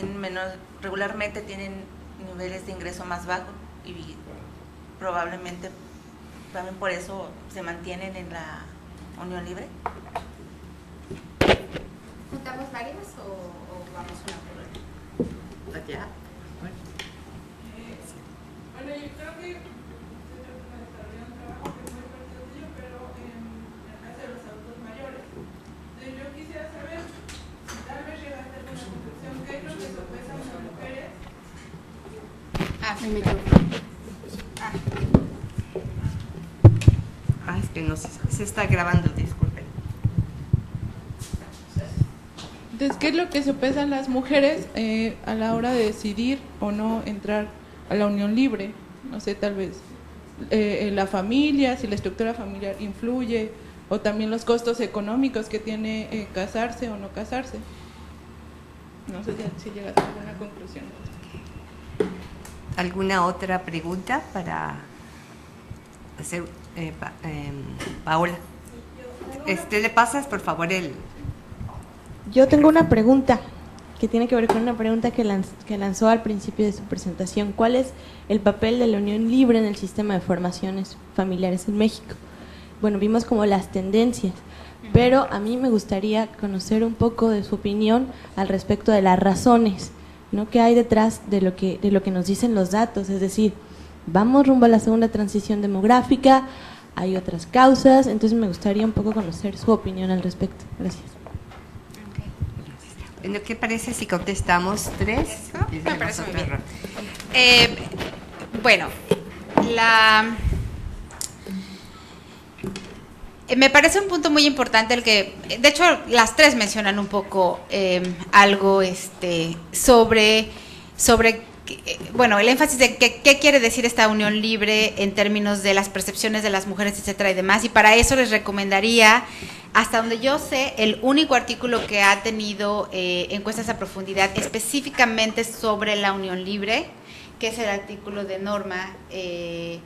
regularmente tienen niveles de ingreso más bajos y probablemente también por eso se mantienen en la unión libre. ¿Juntamos varias o vamos una por una? Ya. Bueno, yo creo que se desarrolla un trabajo que es muy particular, pero en el caso de los adultos mayores. Entonces yo quisiera saber si tal vez llegaste a alguna conclusión, qué es lo que sopesan las mujeres. El micrófono. Es que no se está grabando, disculpen. Entonces, ¿qué es lo que sopesan las mujeres a la hora de decidir o no entrar a la unión libre? No sé, tal vez la familia, si la estructura familiar influye, o también los costos económicos que tiene casarse o no casarse. No sé si llegaste a alguna conclusión. ¿Alguna otra pregunta para hacer, Paola? Le pasas, por favor, Yo tengo una pregunta que tiene que ver con una pregunta que lanzó al principio de su presentación. ¿Cuál es el papel de la unión libre en el sistema de formaciones familiares en México? Bueno, vimos como las tendencias, pero a mí me gustaría conocer un poco de su opinión al respecto de las razones, ¿no? ¿Qué hay detrás de lo que nos dicen los datos? Es decir, vamos rumbo a la segunda transición demográfica, hay otras causas, entonces me gustaría un poco conocer su opinión al respecto. Gracias. ¿Qué parece si contestamos tres? Me parece muy bien. Bueno, me parece un punto muy importante el que, de hecho, las tres mencionan un poco algo sobre bueno, el énfasis de qué quiere decir esta unión libre en términos de las percepciones de las mujeres, etcétera y demás, y para eso les recomendaría, hasta donde yo sé, el único artículo que ha tenido encuestas a profundidad específicamente sobre la unión libre, que es el artículo de Norma de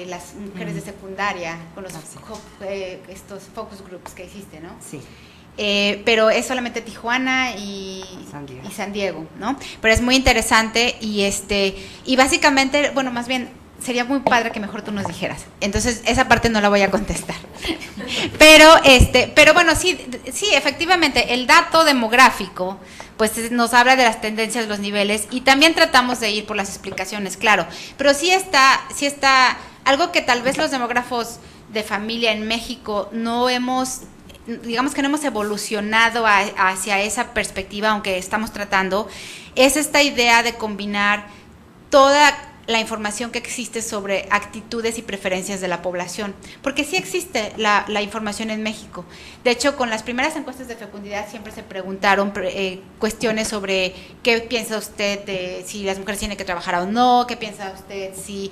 las mujeres de secundaria, con los estos focus groups que hiciste, ¿no? Sí. Pero es solamente Tijuana y San Diego, ¿no? Pero es muy interesante y básicamente, bueno, más bien sería muy padre que mejor tú nos dijeras. Entonces, esa parte no la voy a contestar. Pero bueno, sí, efectivamente, el dato demográfico pues nos habla de las tendencias, los niveles, y también tratamos de ir por las explicaciones, claro. Pero sí está algo que tal vez los demógrafos de familia en México digamos que no hemos evolucionado hacia esa perspectiva, aunque estamos tratando, es esta idea de combinar toda la información que existe sobre actitudes y preferencias de la población, porque sí existe la información en México. De hecho, con las primeras encuestas de fecundidad siempre se preguntaron cuestiones sobre qué piensa usted de si las mujeres tienen que trabajar o no, qué piensa usted si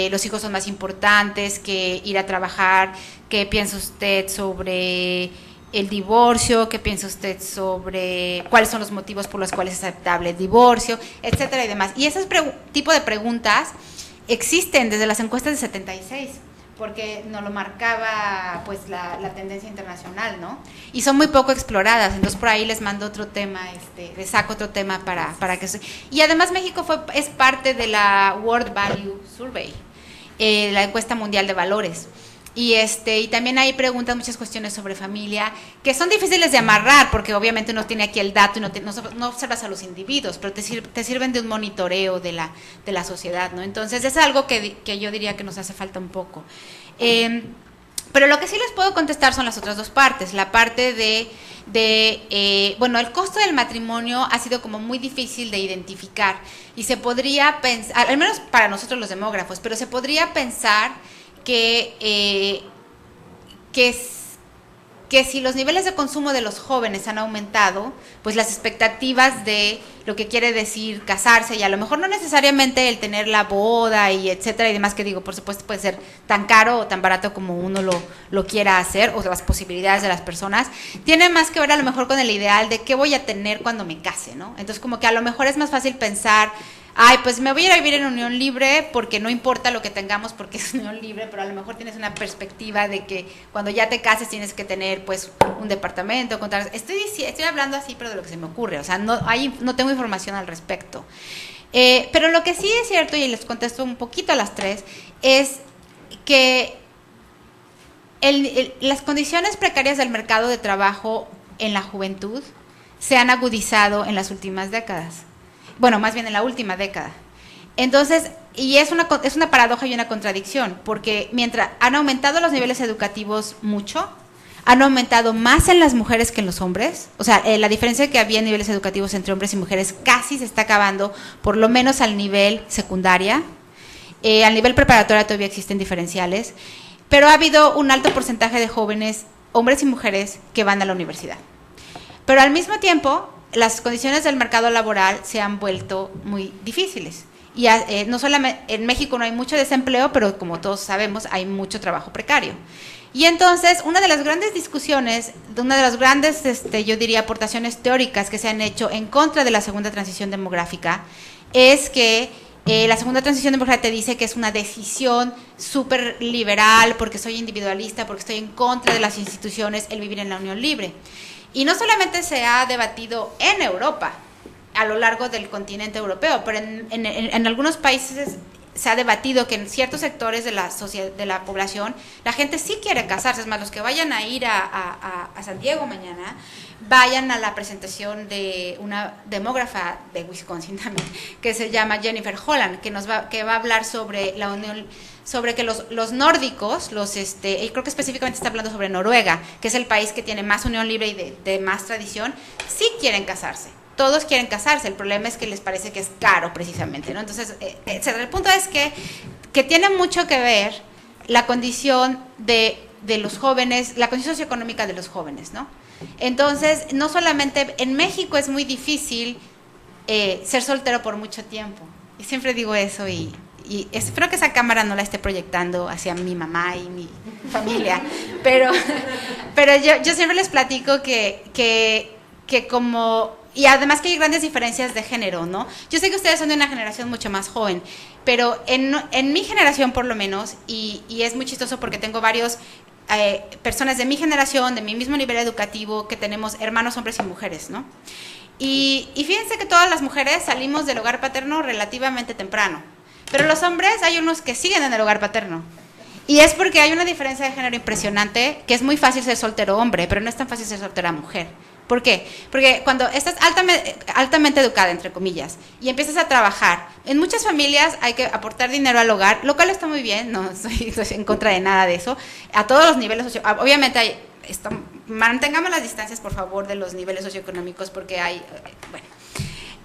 los hijos son más importantes que ir a trabajar, qué piensa usted sobre el divorcio, qué piensa usted sobre cuáles son los motivos por los cuales es aceptable el divorcio, etcétera y demás. Y ese tipo de preguntas existen desde las encuestas de 76, porque nos lo marcaba pues la tendencia internacional, ¿no? Y son muy poco exploradas, entonces por ahí les mando otro tema, les saco otro tema para que... Y además México es parte de la World Value Survey, la encuesta mundial de valores. Y también ahí preguntan muchas cuestiones sobre familia, que son difíciles de amarrar, porque obviamente uno tiene aquí el dato y no observas a los individuos, pero te sirven de un monitoreo de la sociedad, ¿no? Entonces es algo que yo diría que nos hace falta un poco. Pero lo que sí les puedo contestar son las otras dos partes. La parte bueno, el costo del matrimonio ha sido como muy difícil de identificar, y se podría pensar, al menos para nosotros los demógrafos, pero se podría pensar que si los niveles de consumo de los jóvenes han aumentado, pues las expectativas de lo que quiere decir casarse, y a lo mejor no necesariamente el tener la boda y etcétera y demás, que digo, por supuesto puede ser tan caro o tan barato como uno lo quiera hacer, o las posibilidades de las personas, tiene más que ver a lo mejor con el ideal de qué voy a tener cuando me case, ¿no? Entonces como que a lo mejor es más fácil pensar, ay, pues me voy a ir a vivir en unión libre porque no importa lo que tengamos porque es unión libre, pero a lo mejor tienes una perspectiva de que cuando ya te cases tienes que tener pues un departamento, contar. Estoy hablando así, pero de lo que se me ocurre, o sea, no tengo información al respecto. Pero lo que sí es cierto, y les contesto un poquito a las tres, es que las condiciones precarias del mercado de trabajo en la juventud se han agudizado en las últimas décadas. Bueno, más bien en la última década. Entonces, y es una paradoja y una contradicción, porque mientras han aumentado los niveles educativos mucho, han aumentado más en las mujeres que en los hombres. O sea, la diferencia que había en niveles educativos entre hombres y mujeres casi se está acabando, por lo menos al nivel secundaria. Al nivel preparatoria todavía existen diferenciales, pero ha habido un alto porcentaje de jóvenes, hombres y mujeres, que van a la universidad. Pero al mismo tiempo, las condiciones del mercado laboral se han vuelto muy difíciles. Y no solamente en México no hay mucho desempleo, pero como todos sabemos, hay mucho trabajo precario. Y entonces, una de las grandes discusiones, una de las grandes, yo diría, aportaciones teóricas que se han hecho en contra de la segunda transición demográfica, es que la segunda transición demográfica te dice que es una decisión súper liberal, porque soy individualista, porque estoy en contra de las instituciones, el vivir en la unión libre. Y no solamente se ha debatido en Europa, a lo largo del continente europeo, pero en algunos países se ha debatido que en ciertos sectores de la población la gente sí quiere casarse. Es más, los que vayan a ir a San Diego mañana, vayan a la presentación de una demógrafa de Wisconsin también, que se llama Jennifer Holland, que va a hablar sobre la unión, sobre que los nórdicos, y creo que específicamente está hablando sobre Noruega, que es el país que tiene más unión libre y de más tradición, sí quieren casarse. Todos quieren casarse, el problema es que les parece que es caro precisamente, ¿no? Entonces, el punto es que tiene mucho que ver la condición de los jóvenes, la condición socioeconómica de los jóvenes, ¿no? Entonces, no solamente en México es muy difícil ser soltero por mucho tiempo, y siempre digo eso, y espero que esa cámara no la esté proyectando hacia mi mamá y mi familia, pero yo siempre les platico que como... Y además que hay grandes diferencias de género, ¿no? Yo sé que ustedes son de una generación mucho más joven, pero en mi generación por lo menos, y es muy chistoso porque tengo varios personas de mi generación, de mi mismo nivel educativo, que tenemos hermanos hombres y mujeres, ¿no? Y fíjense que todas las mujeres salimos del hogar paterno relativamente temprano, pero los hombres hay unos que siguen en el hogar paterno. Y es porque hay una diferencia de género impresionante, que es muy fácil ser soltero hombre, pero no es tan fácil ser soltera mujer. ¿Por qué? Porque cuando estás altamente educada, entre comillas, y empiezas a trabajar, en muchas familias hay que aportar dinero al hogar, lo cual está muy bien, no estoy en contra de nada de eso, a todos los niveles obviamente mantengamos las distancias, por favor, de los niveles socioeconómicos, porque bueno,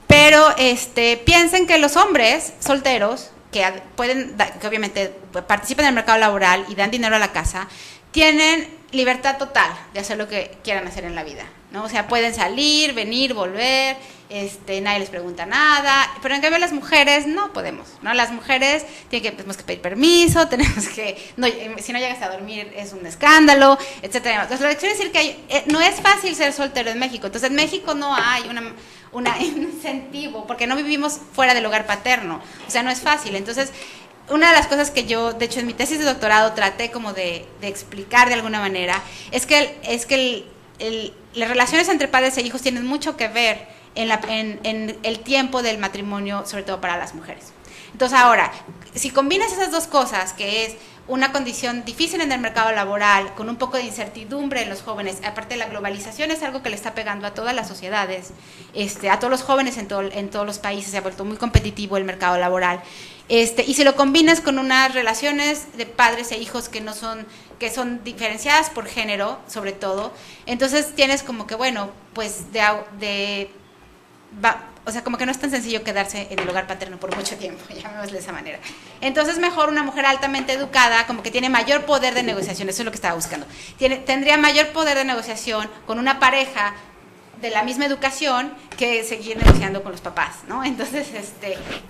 pero piensen que los hombres solteros, que obviamente participan en el mercado laboral y dan dinero a la casa, tienen libertad total de hacer lo que quieran hacer en la vida, ¿no? O sea, pueden salir, venir, volver, nadie les pregunta nada, pero en cambio las mujeres no podemos, ¿no? Las mujeres tenemos que pedir permiso, si no llegas a dormir es un escándalo, etcétera. Entonces, lo que quiero decir que no es fácil ser soltero en México. Entonces, en México no hay un incentivo, porque no vivimos fuera del hogar paterno, o sea, no es fácil. Entonces, una de las cosas que yo, de hecho, en mi tesis de doctorado traté como de explicar de alguna manera, es que las relaciones entre padres e hijos tienen mucho que ver en el tiempo del matrimonio, sobre todo para las mujeres. Entonces ahora, si combinas esas dos cosas, que es una condición difícil en el mercado laboral, con un poco de incertidumbre en los jóvenes, aparte la globalización es algo que le está pegando a todas las sociedades, a todos los jóvenes en todos los países, se ha vuelto muy competitivo el mercado laboral, y si lo combinas con unas relaciones de padres e hijos que son diferenciadas por género, sobre todo, entonces tienes como que, bueno, pues o sea, como que no es tan sencillo quedarse en el hogar paterno por mucho tiempo, llamémosle de esa manera. Entonces, mejor una mujer altamente educada, como que tiene mayor poder de negociación, eso es lo que estaba buscando. Tendría mayor poder de negociación con una pareja de la misma educación que seguir negociando con los papás, ¿no? Entonces, esa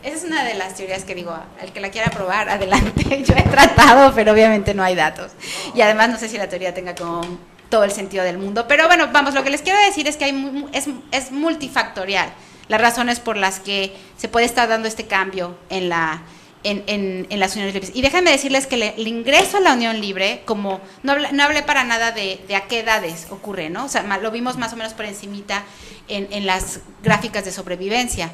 es una de las teorías que digo, al que la quiera probar, adelante. Yo he tratado, pero obviamente no hay datos. Y además no sé si la teoría tenga como todo el sentido del mundo. Pero bueno, vamos, lo que les quiero decir es que es multifactorial las razones por las que se puede estar dando este cambio en las uniones libres. Y déjenme decirles que el ingreso a la unión libre, como no hablé para nada de a qué edades ocurre, ¿no? O sea, lo vimos más o menos por encimita en las gráficas de sobrevivencia,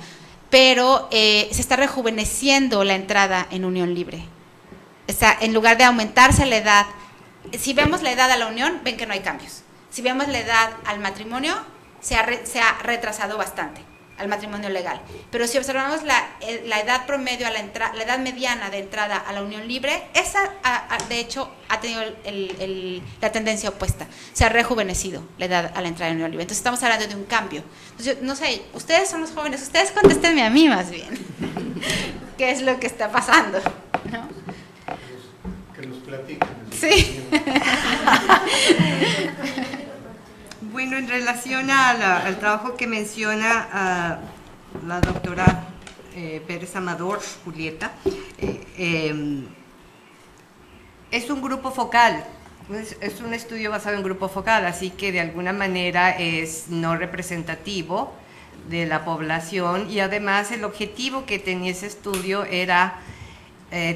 pero se está rejuveneciendo la entrada en unión libre. O sea, en lugar de aumentarse la edad, si vemos la edad a la unión, ven que no hay cambios. Si vemos la edad al matrimonio, se ha retrasado bastante, al matrimonio legal. Pero si observamos la edad promedio, la edad mediana de entrada a la unión libre, esa de hecho ha tenido la tendencia opuesta. Se ha rejuvenecido la edad a la entrada en la unión libre. Entonces estamos hablando de un cambio. Entonces, no sé, ustedes son los jóvenes, ustedes contéstenme a mí más bien. ¿Qué es lo que está pasando? ¿No? Que nos platiquen. Sí. Bueno, en relación al trabajo que menciona la doctora Pérez Amador, Julieta, es un grupo focal, es un estudio basado en grupo focal, así que de alguna manera es no representativo de la población, y además el objetivo que tenía ese estudio era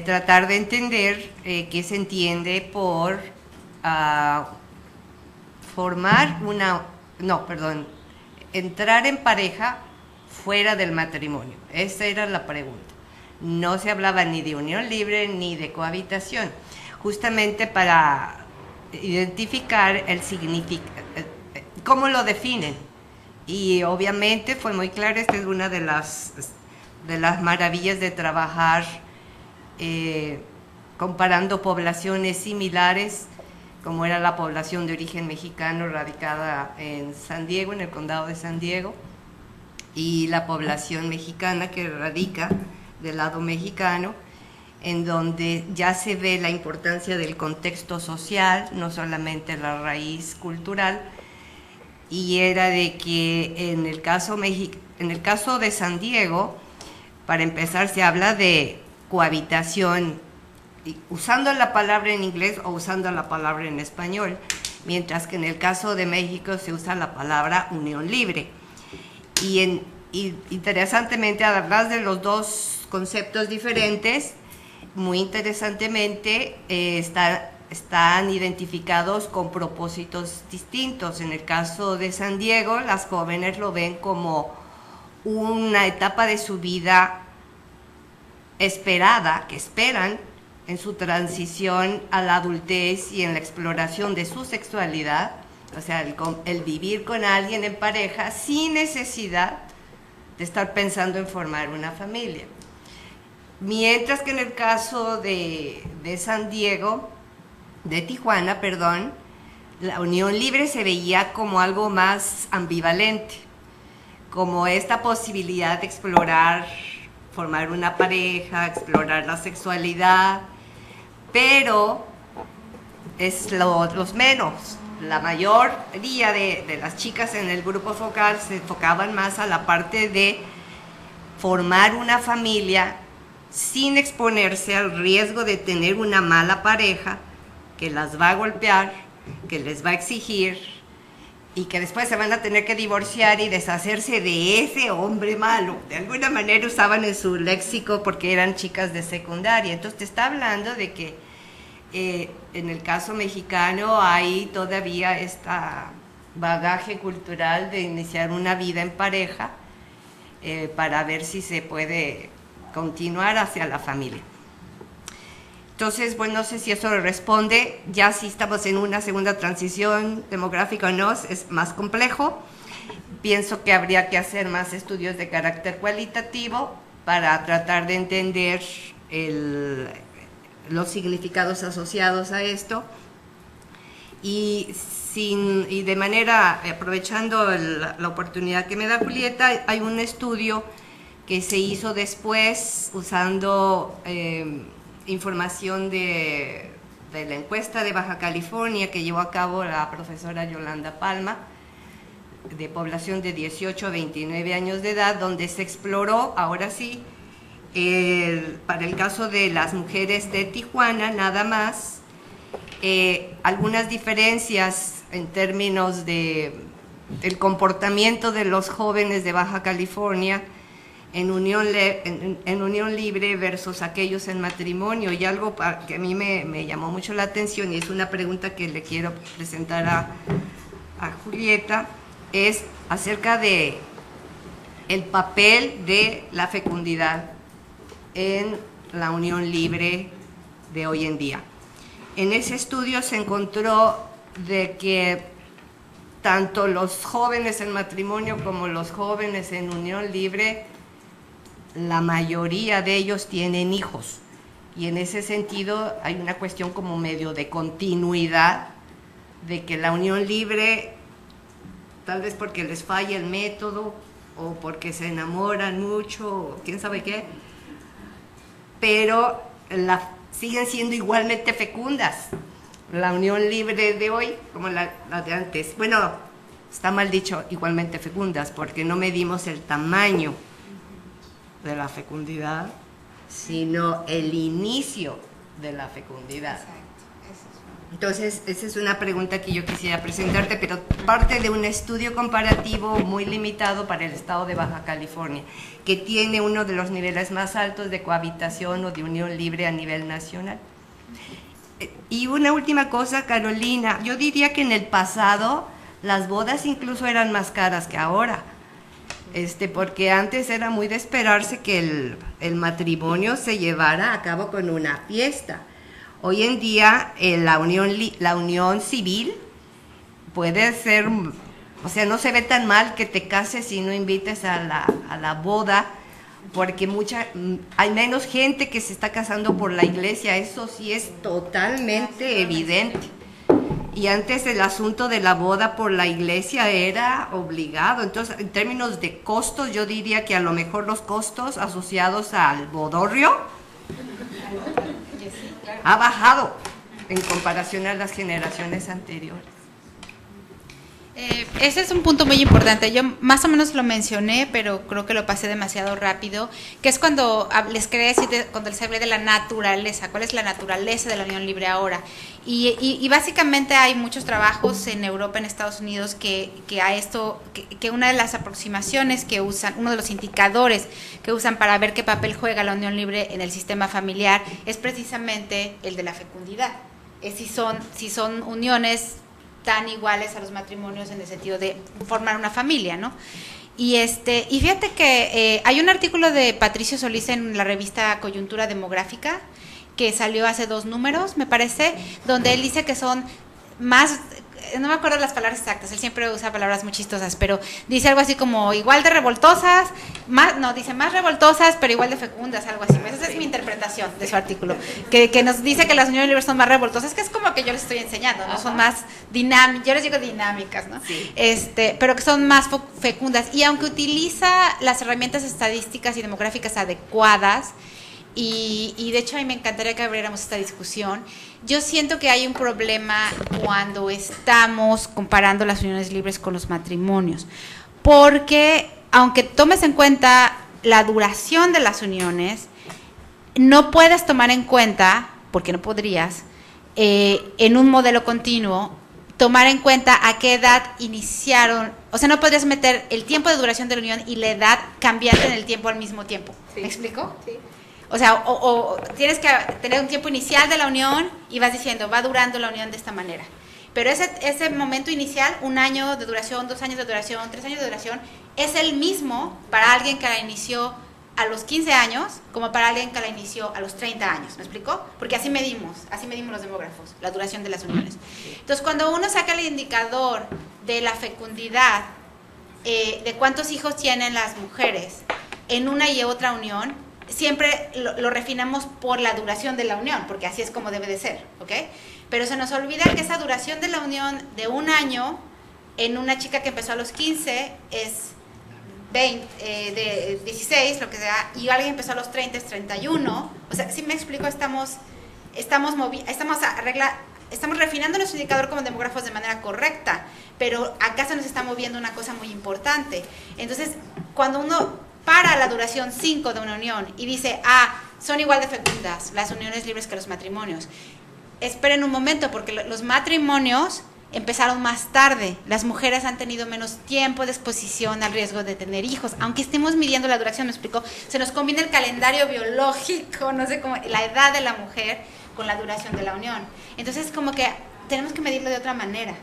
tratar de entender qué se entiende por entrar en pareja fuera del matrimonio. Esa era la pregunta. No se hablaba ni de unión libre ni de cohabitación, justamente para identificar el significado, cómo lo definen. Y obviamente fue muy claro, esta es una de las maravillas de trabajar comparando poblaciones similares, como era la población de origen mexicano radicada en San Diego, en el condado de San Diego, y la población mexicana que radica del lado mexicano, en donde ya se ve la importancia del contexto social, no solamente la raíz cultural, y era de que en el caso de San Diego, para empezar, se habla de cohabitación, usando la palabra en inglés o usando la palabra en español, mientras que en el caso de México se usa la palabra unión libre. Y interesantemente, además de los dos conceptos diferentes, muy interesantemente están identificados con propósitos distintos. En el caso de San Diego, las jóvenes lo ven como una etapa de su vida esperada, que esperan en su transición a la adultez y en la exploración de su sexualidad, o sea, el vivir con alguien en pareja sin necesidad de estar pensando en formar una familia. Mientras que en el caso de San Diego, de Tijuana, perdón, la unión libre se veía como algo más ambivalente, como esta posibilidad de explorar, formar una pareja, explorar la sexualidad, pero es los menos. La mayoría de las chicas en el grupo focal se enfocaban más a la parte de formar una familia sin exponerse al riesgo de tener una mala pareja que las va a golpear, que les va a exigir y que después se van a tener que divorciar y deshacerse de ese hombre malo. De alguna manera usaban en su léxico porque eran chicas de secundaria. Entonces te está hablando de que en el caso mexicano hay todavía este bagaje cultural de iniciar una vida en pareja para ver si se puede continuar hacia la familia. Entonces, bueno, no sé si eso responde, ya si estamos en una segunda transición demográfica o no, es más complejo. Pienso que habría que hacer más estudios de carácter cualitativo para tratar de entender los significados asociados a esto. Y de manera, aprovechando la oportunidad que me da Julieta, hay un estudio que se hizo después usando información de la encuesta de Baja California que llevó a cabo la profesora Yolanda Palma, de población de 18 a 29 años de edad, donde se exploró, ahora sí, para el caso de las mujeres de Tijuana, nada más, algunas diferencias en términos del comportamiento de los jóvenes de Baja California en unión libre versus aquellos en matrimonio. Y algo que a mí me llamó mucho la atención, y es una pregunta que le quiero presentar a Julieta, es acerca de el papel de la fecundidad en la unión libre de hoy en día. En ese estudio se encontró de que tanto los jóvenes en matrimonio como los jóvenes en unión libre, la mayoría de ellos tienen hijos, y en ese sentido hay una cuestión como medio de continuidad, de que la unión libre, tal vez porque les falla el método o porque se enamoran mucho, o quién sabe qué, pero siguen siendo igualmente fecundas. La unión libre de hoy como la de antes, bueno, está mal dicho igualmente fecundas, porque no medimos el tamaño de la fecundidad, sino el inicio de la fecundidad. Entonces, esa es una pregunta que yo quisiera presentarte, pero parte de un estudio comparativo muy limitado para el estado de Baja California, que tiene uno de los niveles más altos de cohabitación o de unión libre a nivel nacional. Y una última cosa, Carolina, yo diría que en el pasado las bodas incluso eran más caras que ahora. Porque antes era muy de esperarse que el matrimonio se llevara a cabo con una fiesta. Hoy en día la unión civil puede ser, o sea, no se ve tan mal que te cases y no invites a la boda, porque hay menos gente que se está casando por la iglesia, eso sí es totalmente evidente. Y antes el asunto de la boda por la iglesia era obligado. Entonces, en términos de costos, yo diría que a lo mejor los costos asociados al bodorrio ha bajado en comparación a las generaciones anteriores. Ese es un punto muy importante. Yo más o menos lo mencioné, pero creo que lo pasé demasiado rápido, que es cuando les quería decir, cuando les hablé de la naturaleza. ¿Cuál es la naturaleza de la unión libre ahora? Y básicamente hay muchos trabajos en Europa, en Estados Unidos, que a esto, que una de las aproximaciones que usan, uno de los indicadores que usan para ver qué papel juega la unión libre en el sistema familiar es precisamente el de la fecundidad. Es si son uniones tan iguales a los matrimonios en el sentido de formar una familia, ¿no? Y fíjate que hay un artículo de Patricio Solís en la revista Coyuntura Demográfica que salió hace 2 números, me parece, donde él dice que son más, no me acuerdo las palabras exactas, él siempre usa palabras muy chistosas, pero dice algo así como igual de revoltosas, dice más revoltosas, pero igual de fecundas, algo así. Esa es mi interpretación de su artículo, que nos dice que las uniones libres son más revoltosas, que es como que yo les estoy enseñando, ¿no? Son más dinámicas, yo les digo dinámicas, ¿no? Sí. Pero que son más fecundas. Y aunque utiliza las herramientas estadísticas y demográficas adecuadas, y de hecho a mí me encantaría que abriéramos esta discusión, yo siento que hay un problema cuando estamos comparando las uniones libres con los matrimonios, porque aunque tomes en cuenta la duración de las uniones, no puedes tomar en cuenta, porque no podrías, en un modelo continuo, tomar en cuenta a qué edad iniciaron, o sea, no podrías meter el tiempo de duración de la unión y la edad cambiante en el tiempo al mismo tiempo. Sí. ¿Me explico? Sí. O sea, o tienes que tener un tiempo inicial de la unión y vas diciendo, va durando la unión de esta manera. Pero ese momento inicial, 1 año de duración, 2 años de duración, 3 años de duración, es el mismo para alguien que la inició a los 15 años como para alguien que la inició a los 30 años, ¿me explico? Porque así medimos los demógrafos, la duración de las uniones. Entonces, cuando uno saca el indicador de la fecundidad, de cuántos hijos tienen las mujeres en una y otra unión, siempre lo refinamos por la duración de la unión, porque así es como debe de ser, ¿ok? Pero se nos olvida que esa duración de la unión de 1 año en una chica que empezó a los 15 es 20, de 16, lo que sea, y alguien empezó a los 30, es 31. O sea, si me explico, estamos refinando nuestro indicador como demógrafos de manera correcta, pero acá se nos está moviendo una cosa muy importante. Entonces, cuando uno para la duración 5 de una unión y dice, son igual de fecundas las uniones libres que los matrimonios, esperen un momento, porque los matrimonios empezaron más tarde. Las mujeres han tenido menos tiempo de exposición al riesgo de tener hijos, aunque estemos midiendo la duración, me explico, se nos combina el calendario biológico, no sé cómo, la edad de la mujer con la duración de la unión. Entonces, como que tenemos que medirlo de otra manera.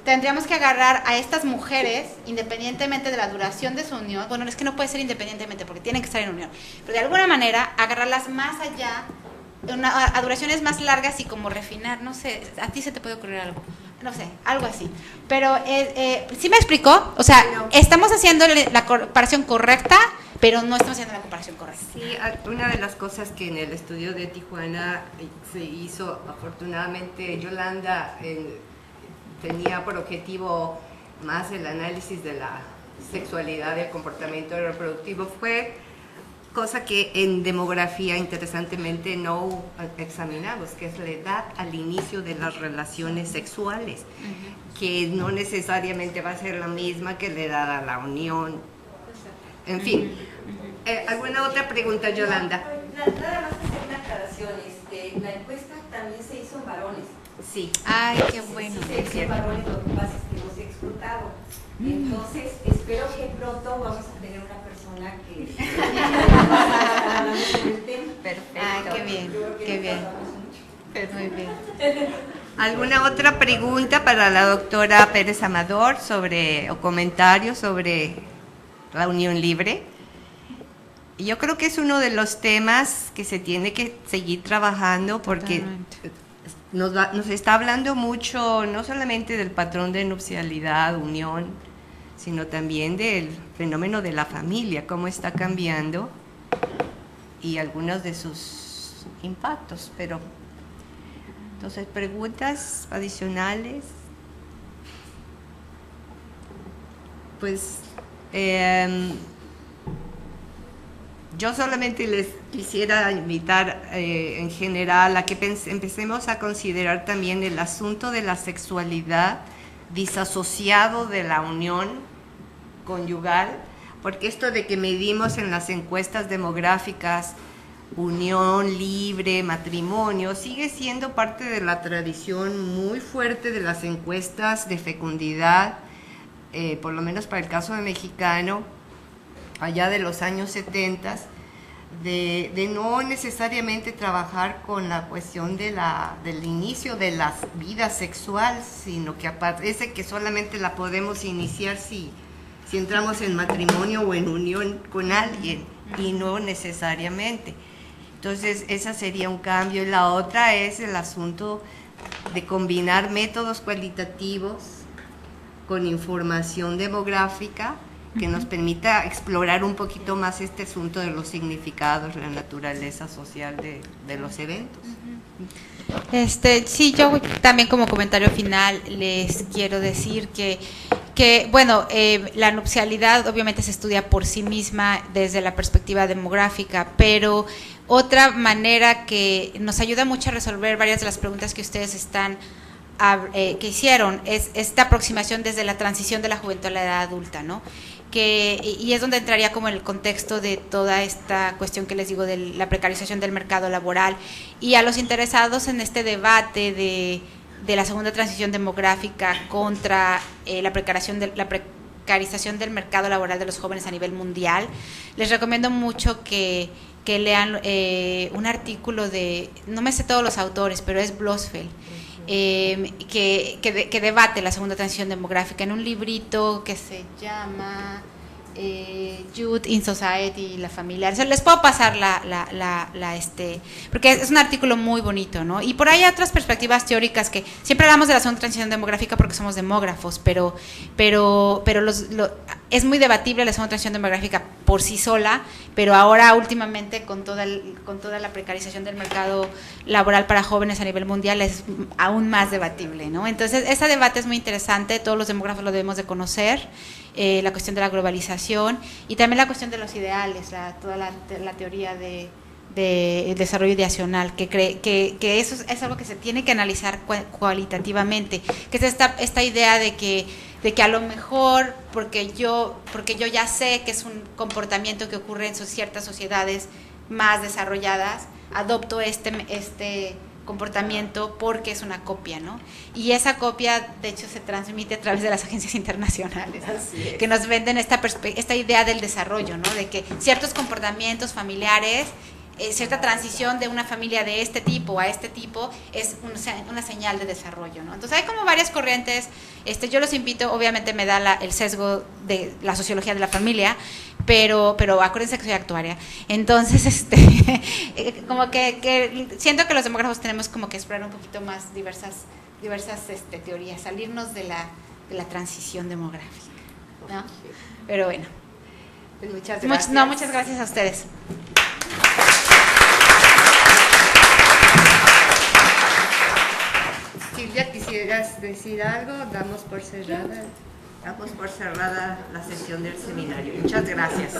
Tendríamos que agarrar a estas mujeres, independientemente de la duración de su unión, bueno, es que no puede ser independientemente, porque tienen que estar en unión, pero de alguna manera, agarrarlas más allá, a duraciones más largas y como refinar, no sé, a ti se te puede ocurrir algo. No sé, algo así. Pero, ¿sí me explicó? O sea, estamos haciendo la comparación correcta, pero no estamos haciendo la comparación correcta. Sí, una de las cosas que en el estudio de Tijuana se hizo, afortunadamente, Yolanda tenía por objetivo más el análisis de la sexualidad y el comportamiento reproductivo, fue cosa que en demografía interesantemente no examinamos, que es la edad al inicio de las relaciones sexuales, que no necesariamente va a ser la misma que la edad a la unión. En fin, ¿alguna otra pregunta, Yolanda? Nada más hacer una aclaración, la encuesta también se hizo en varones. Sí. Ay, qué bueno. Sí, se hizo en varones, lo que pasa es que no se ha explotado. Entonces, espero que pronto vamos a tener una persona que hablando sobre el tema. Perfecto. Ay, qué bien, qué bien. Muy bien. ¿Alguna otra pregunta para la doctora Pérez Amador o comentarios sobre la unión libre? Yo creo que es uno de los temas que se tiene que seguir trabajando porque nos está hablando mucho, no solamente del patrón de nupcialidad, unión, sino también del fenómeno de la familia, cómo está cambiando y algunos de sus impactos. Pero, entonces, preguntas adicionales. Pues, yo solamente les quisiera invitar en general a que empecemos a considerar también el asunto de la sexualidad disasociado de la unión conyugal, porque esto de que medimos en las encuestas demográficas unión libre, matrimonio, sigue siendo parte de la tradición muy fuerte de las encuestas de fecundidad, por lo menos para el caso de mexicano, allá de los años 70, de no necesariamente trabajar con la cuestión del inicio de la vida sexual, sino que parece que solamente la podemos iniciar si entramos en matrimonio o en unión con alguien, y no necesariamente. Entonces, esa sería un cambio. Y la otra es el asunto de combinar métodos cualitativos con información demográfica que nos permita explorar un poquito más este asunto de los significados, la naturaleza social de los eventos. Sí, yo también como comentario final les quiero decir que bueno, la nupcialidad obviamente se estudia por sí misma desde la perspectiva demográfica, pero otra manera que nos ayuda mucho a resolver varias de las preguntas que ustedes que hicieron es esta aproximación desde la transición de la juventud a la edad adulta, ¿no? Y es donde entraría como en el contexto de toda esta cuestión que les digo de la precarización del mercado laboral, y a los interesados en este debate de la segunda transición demográfica contra la precarización del mercado laboral de los jóvenes a nivel mundial. Les recomiendo mucho que lean un artículo de, no me sé todos los autores, pero es Blossfeld, que debate la segunda transición demográfica en un librito que se llama Youth in Society y la familia. O sea, les puedo pasar porque es un artículo muy bonito, ¿no? Y por ahí hay otras perspectivas teóricas que siempre hablamos de la segunda transición demográfica porque somos demógrafos, pero es muy debatible la segunda transición demográfica por sí sola, pero ahora últimamente con toda la precarización del mercado laboral para jóvenes a nivel mundial es aún más debatible, ¿no? Entonces, ese debate es muy interesante, todos los demógrafos lo debemos de conocer, la cuestión de la globalización y también la cuestión de los ideales, toda la teoría de desarrollo ideacional, que eso es algo que se tiene que analizar cualitativamente, que es esta idea de que a lo mejor porque yo ya sé que es un comportamiento que ocurre en ciertas sociedades más desarrolladas, adopto este comportamiento porque es una copia, ¿no? Y esa copia, de hecho, se transmite a través de las agencias internacionales, ¿no? Que nos venden esta idea del desarrollo, ¿no? De que ciertos comportamientos familiares, cierta transición de una familia de este tipo a este tipo es una señal de desarrollo, ¿no? Entonces hay como varias corrientes. Yo los invito, obviamente me da el sesgo de la sociología de la familia, pero acuérdense que soy actuaria. Entonces, como que siento que los demógrafos tenemos como que explorar un poquito más diversas teorías, salirnos de la transición demográfica, ¿no? Pero bueno. Pues muchas gracias. Muchas gracias a ustedes. Silvia, ¿quisieras decir algo? Damos por cerrada la sesión del seminario. Muchas gracias.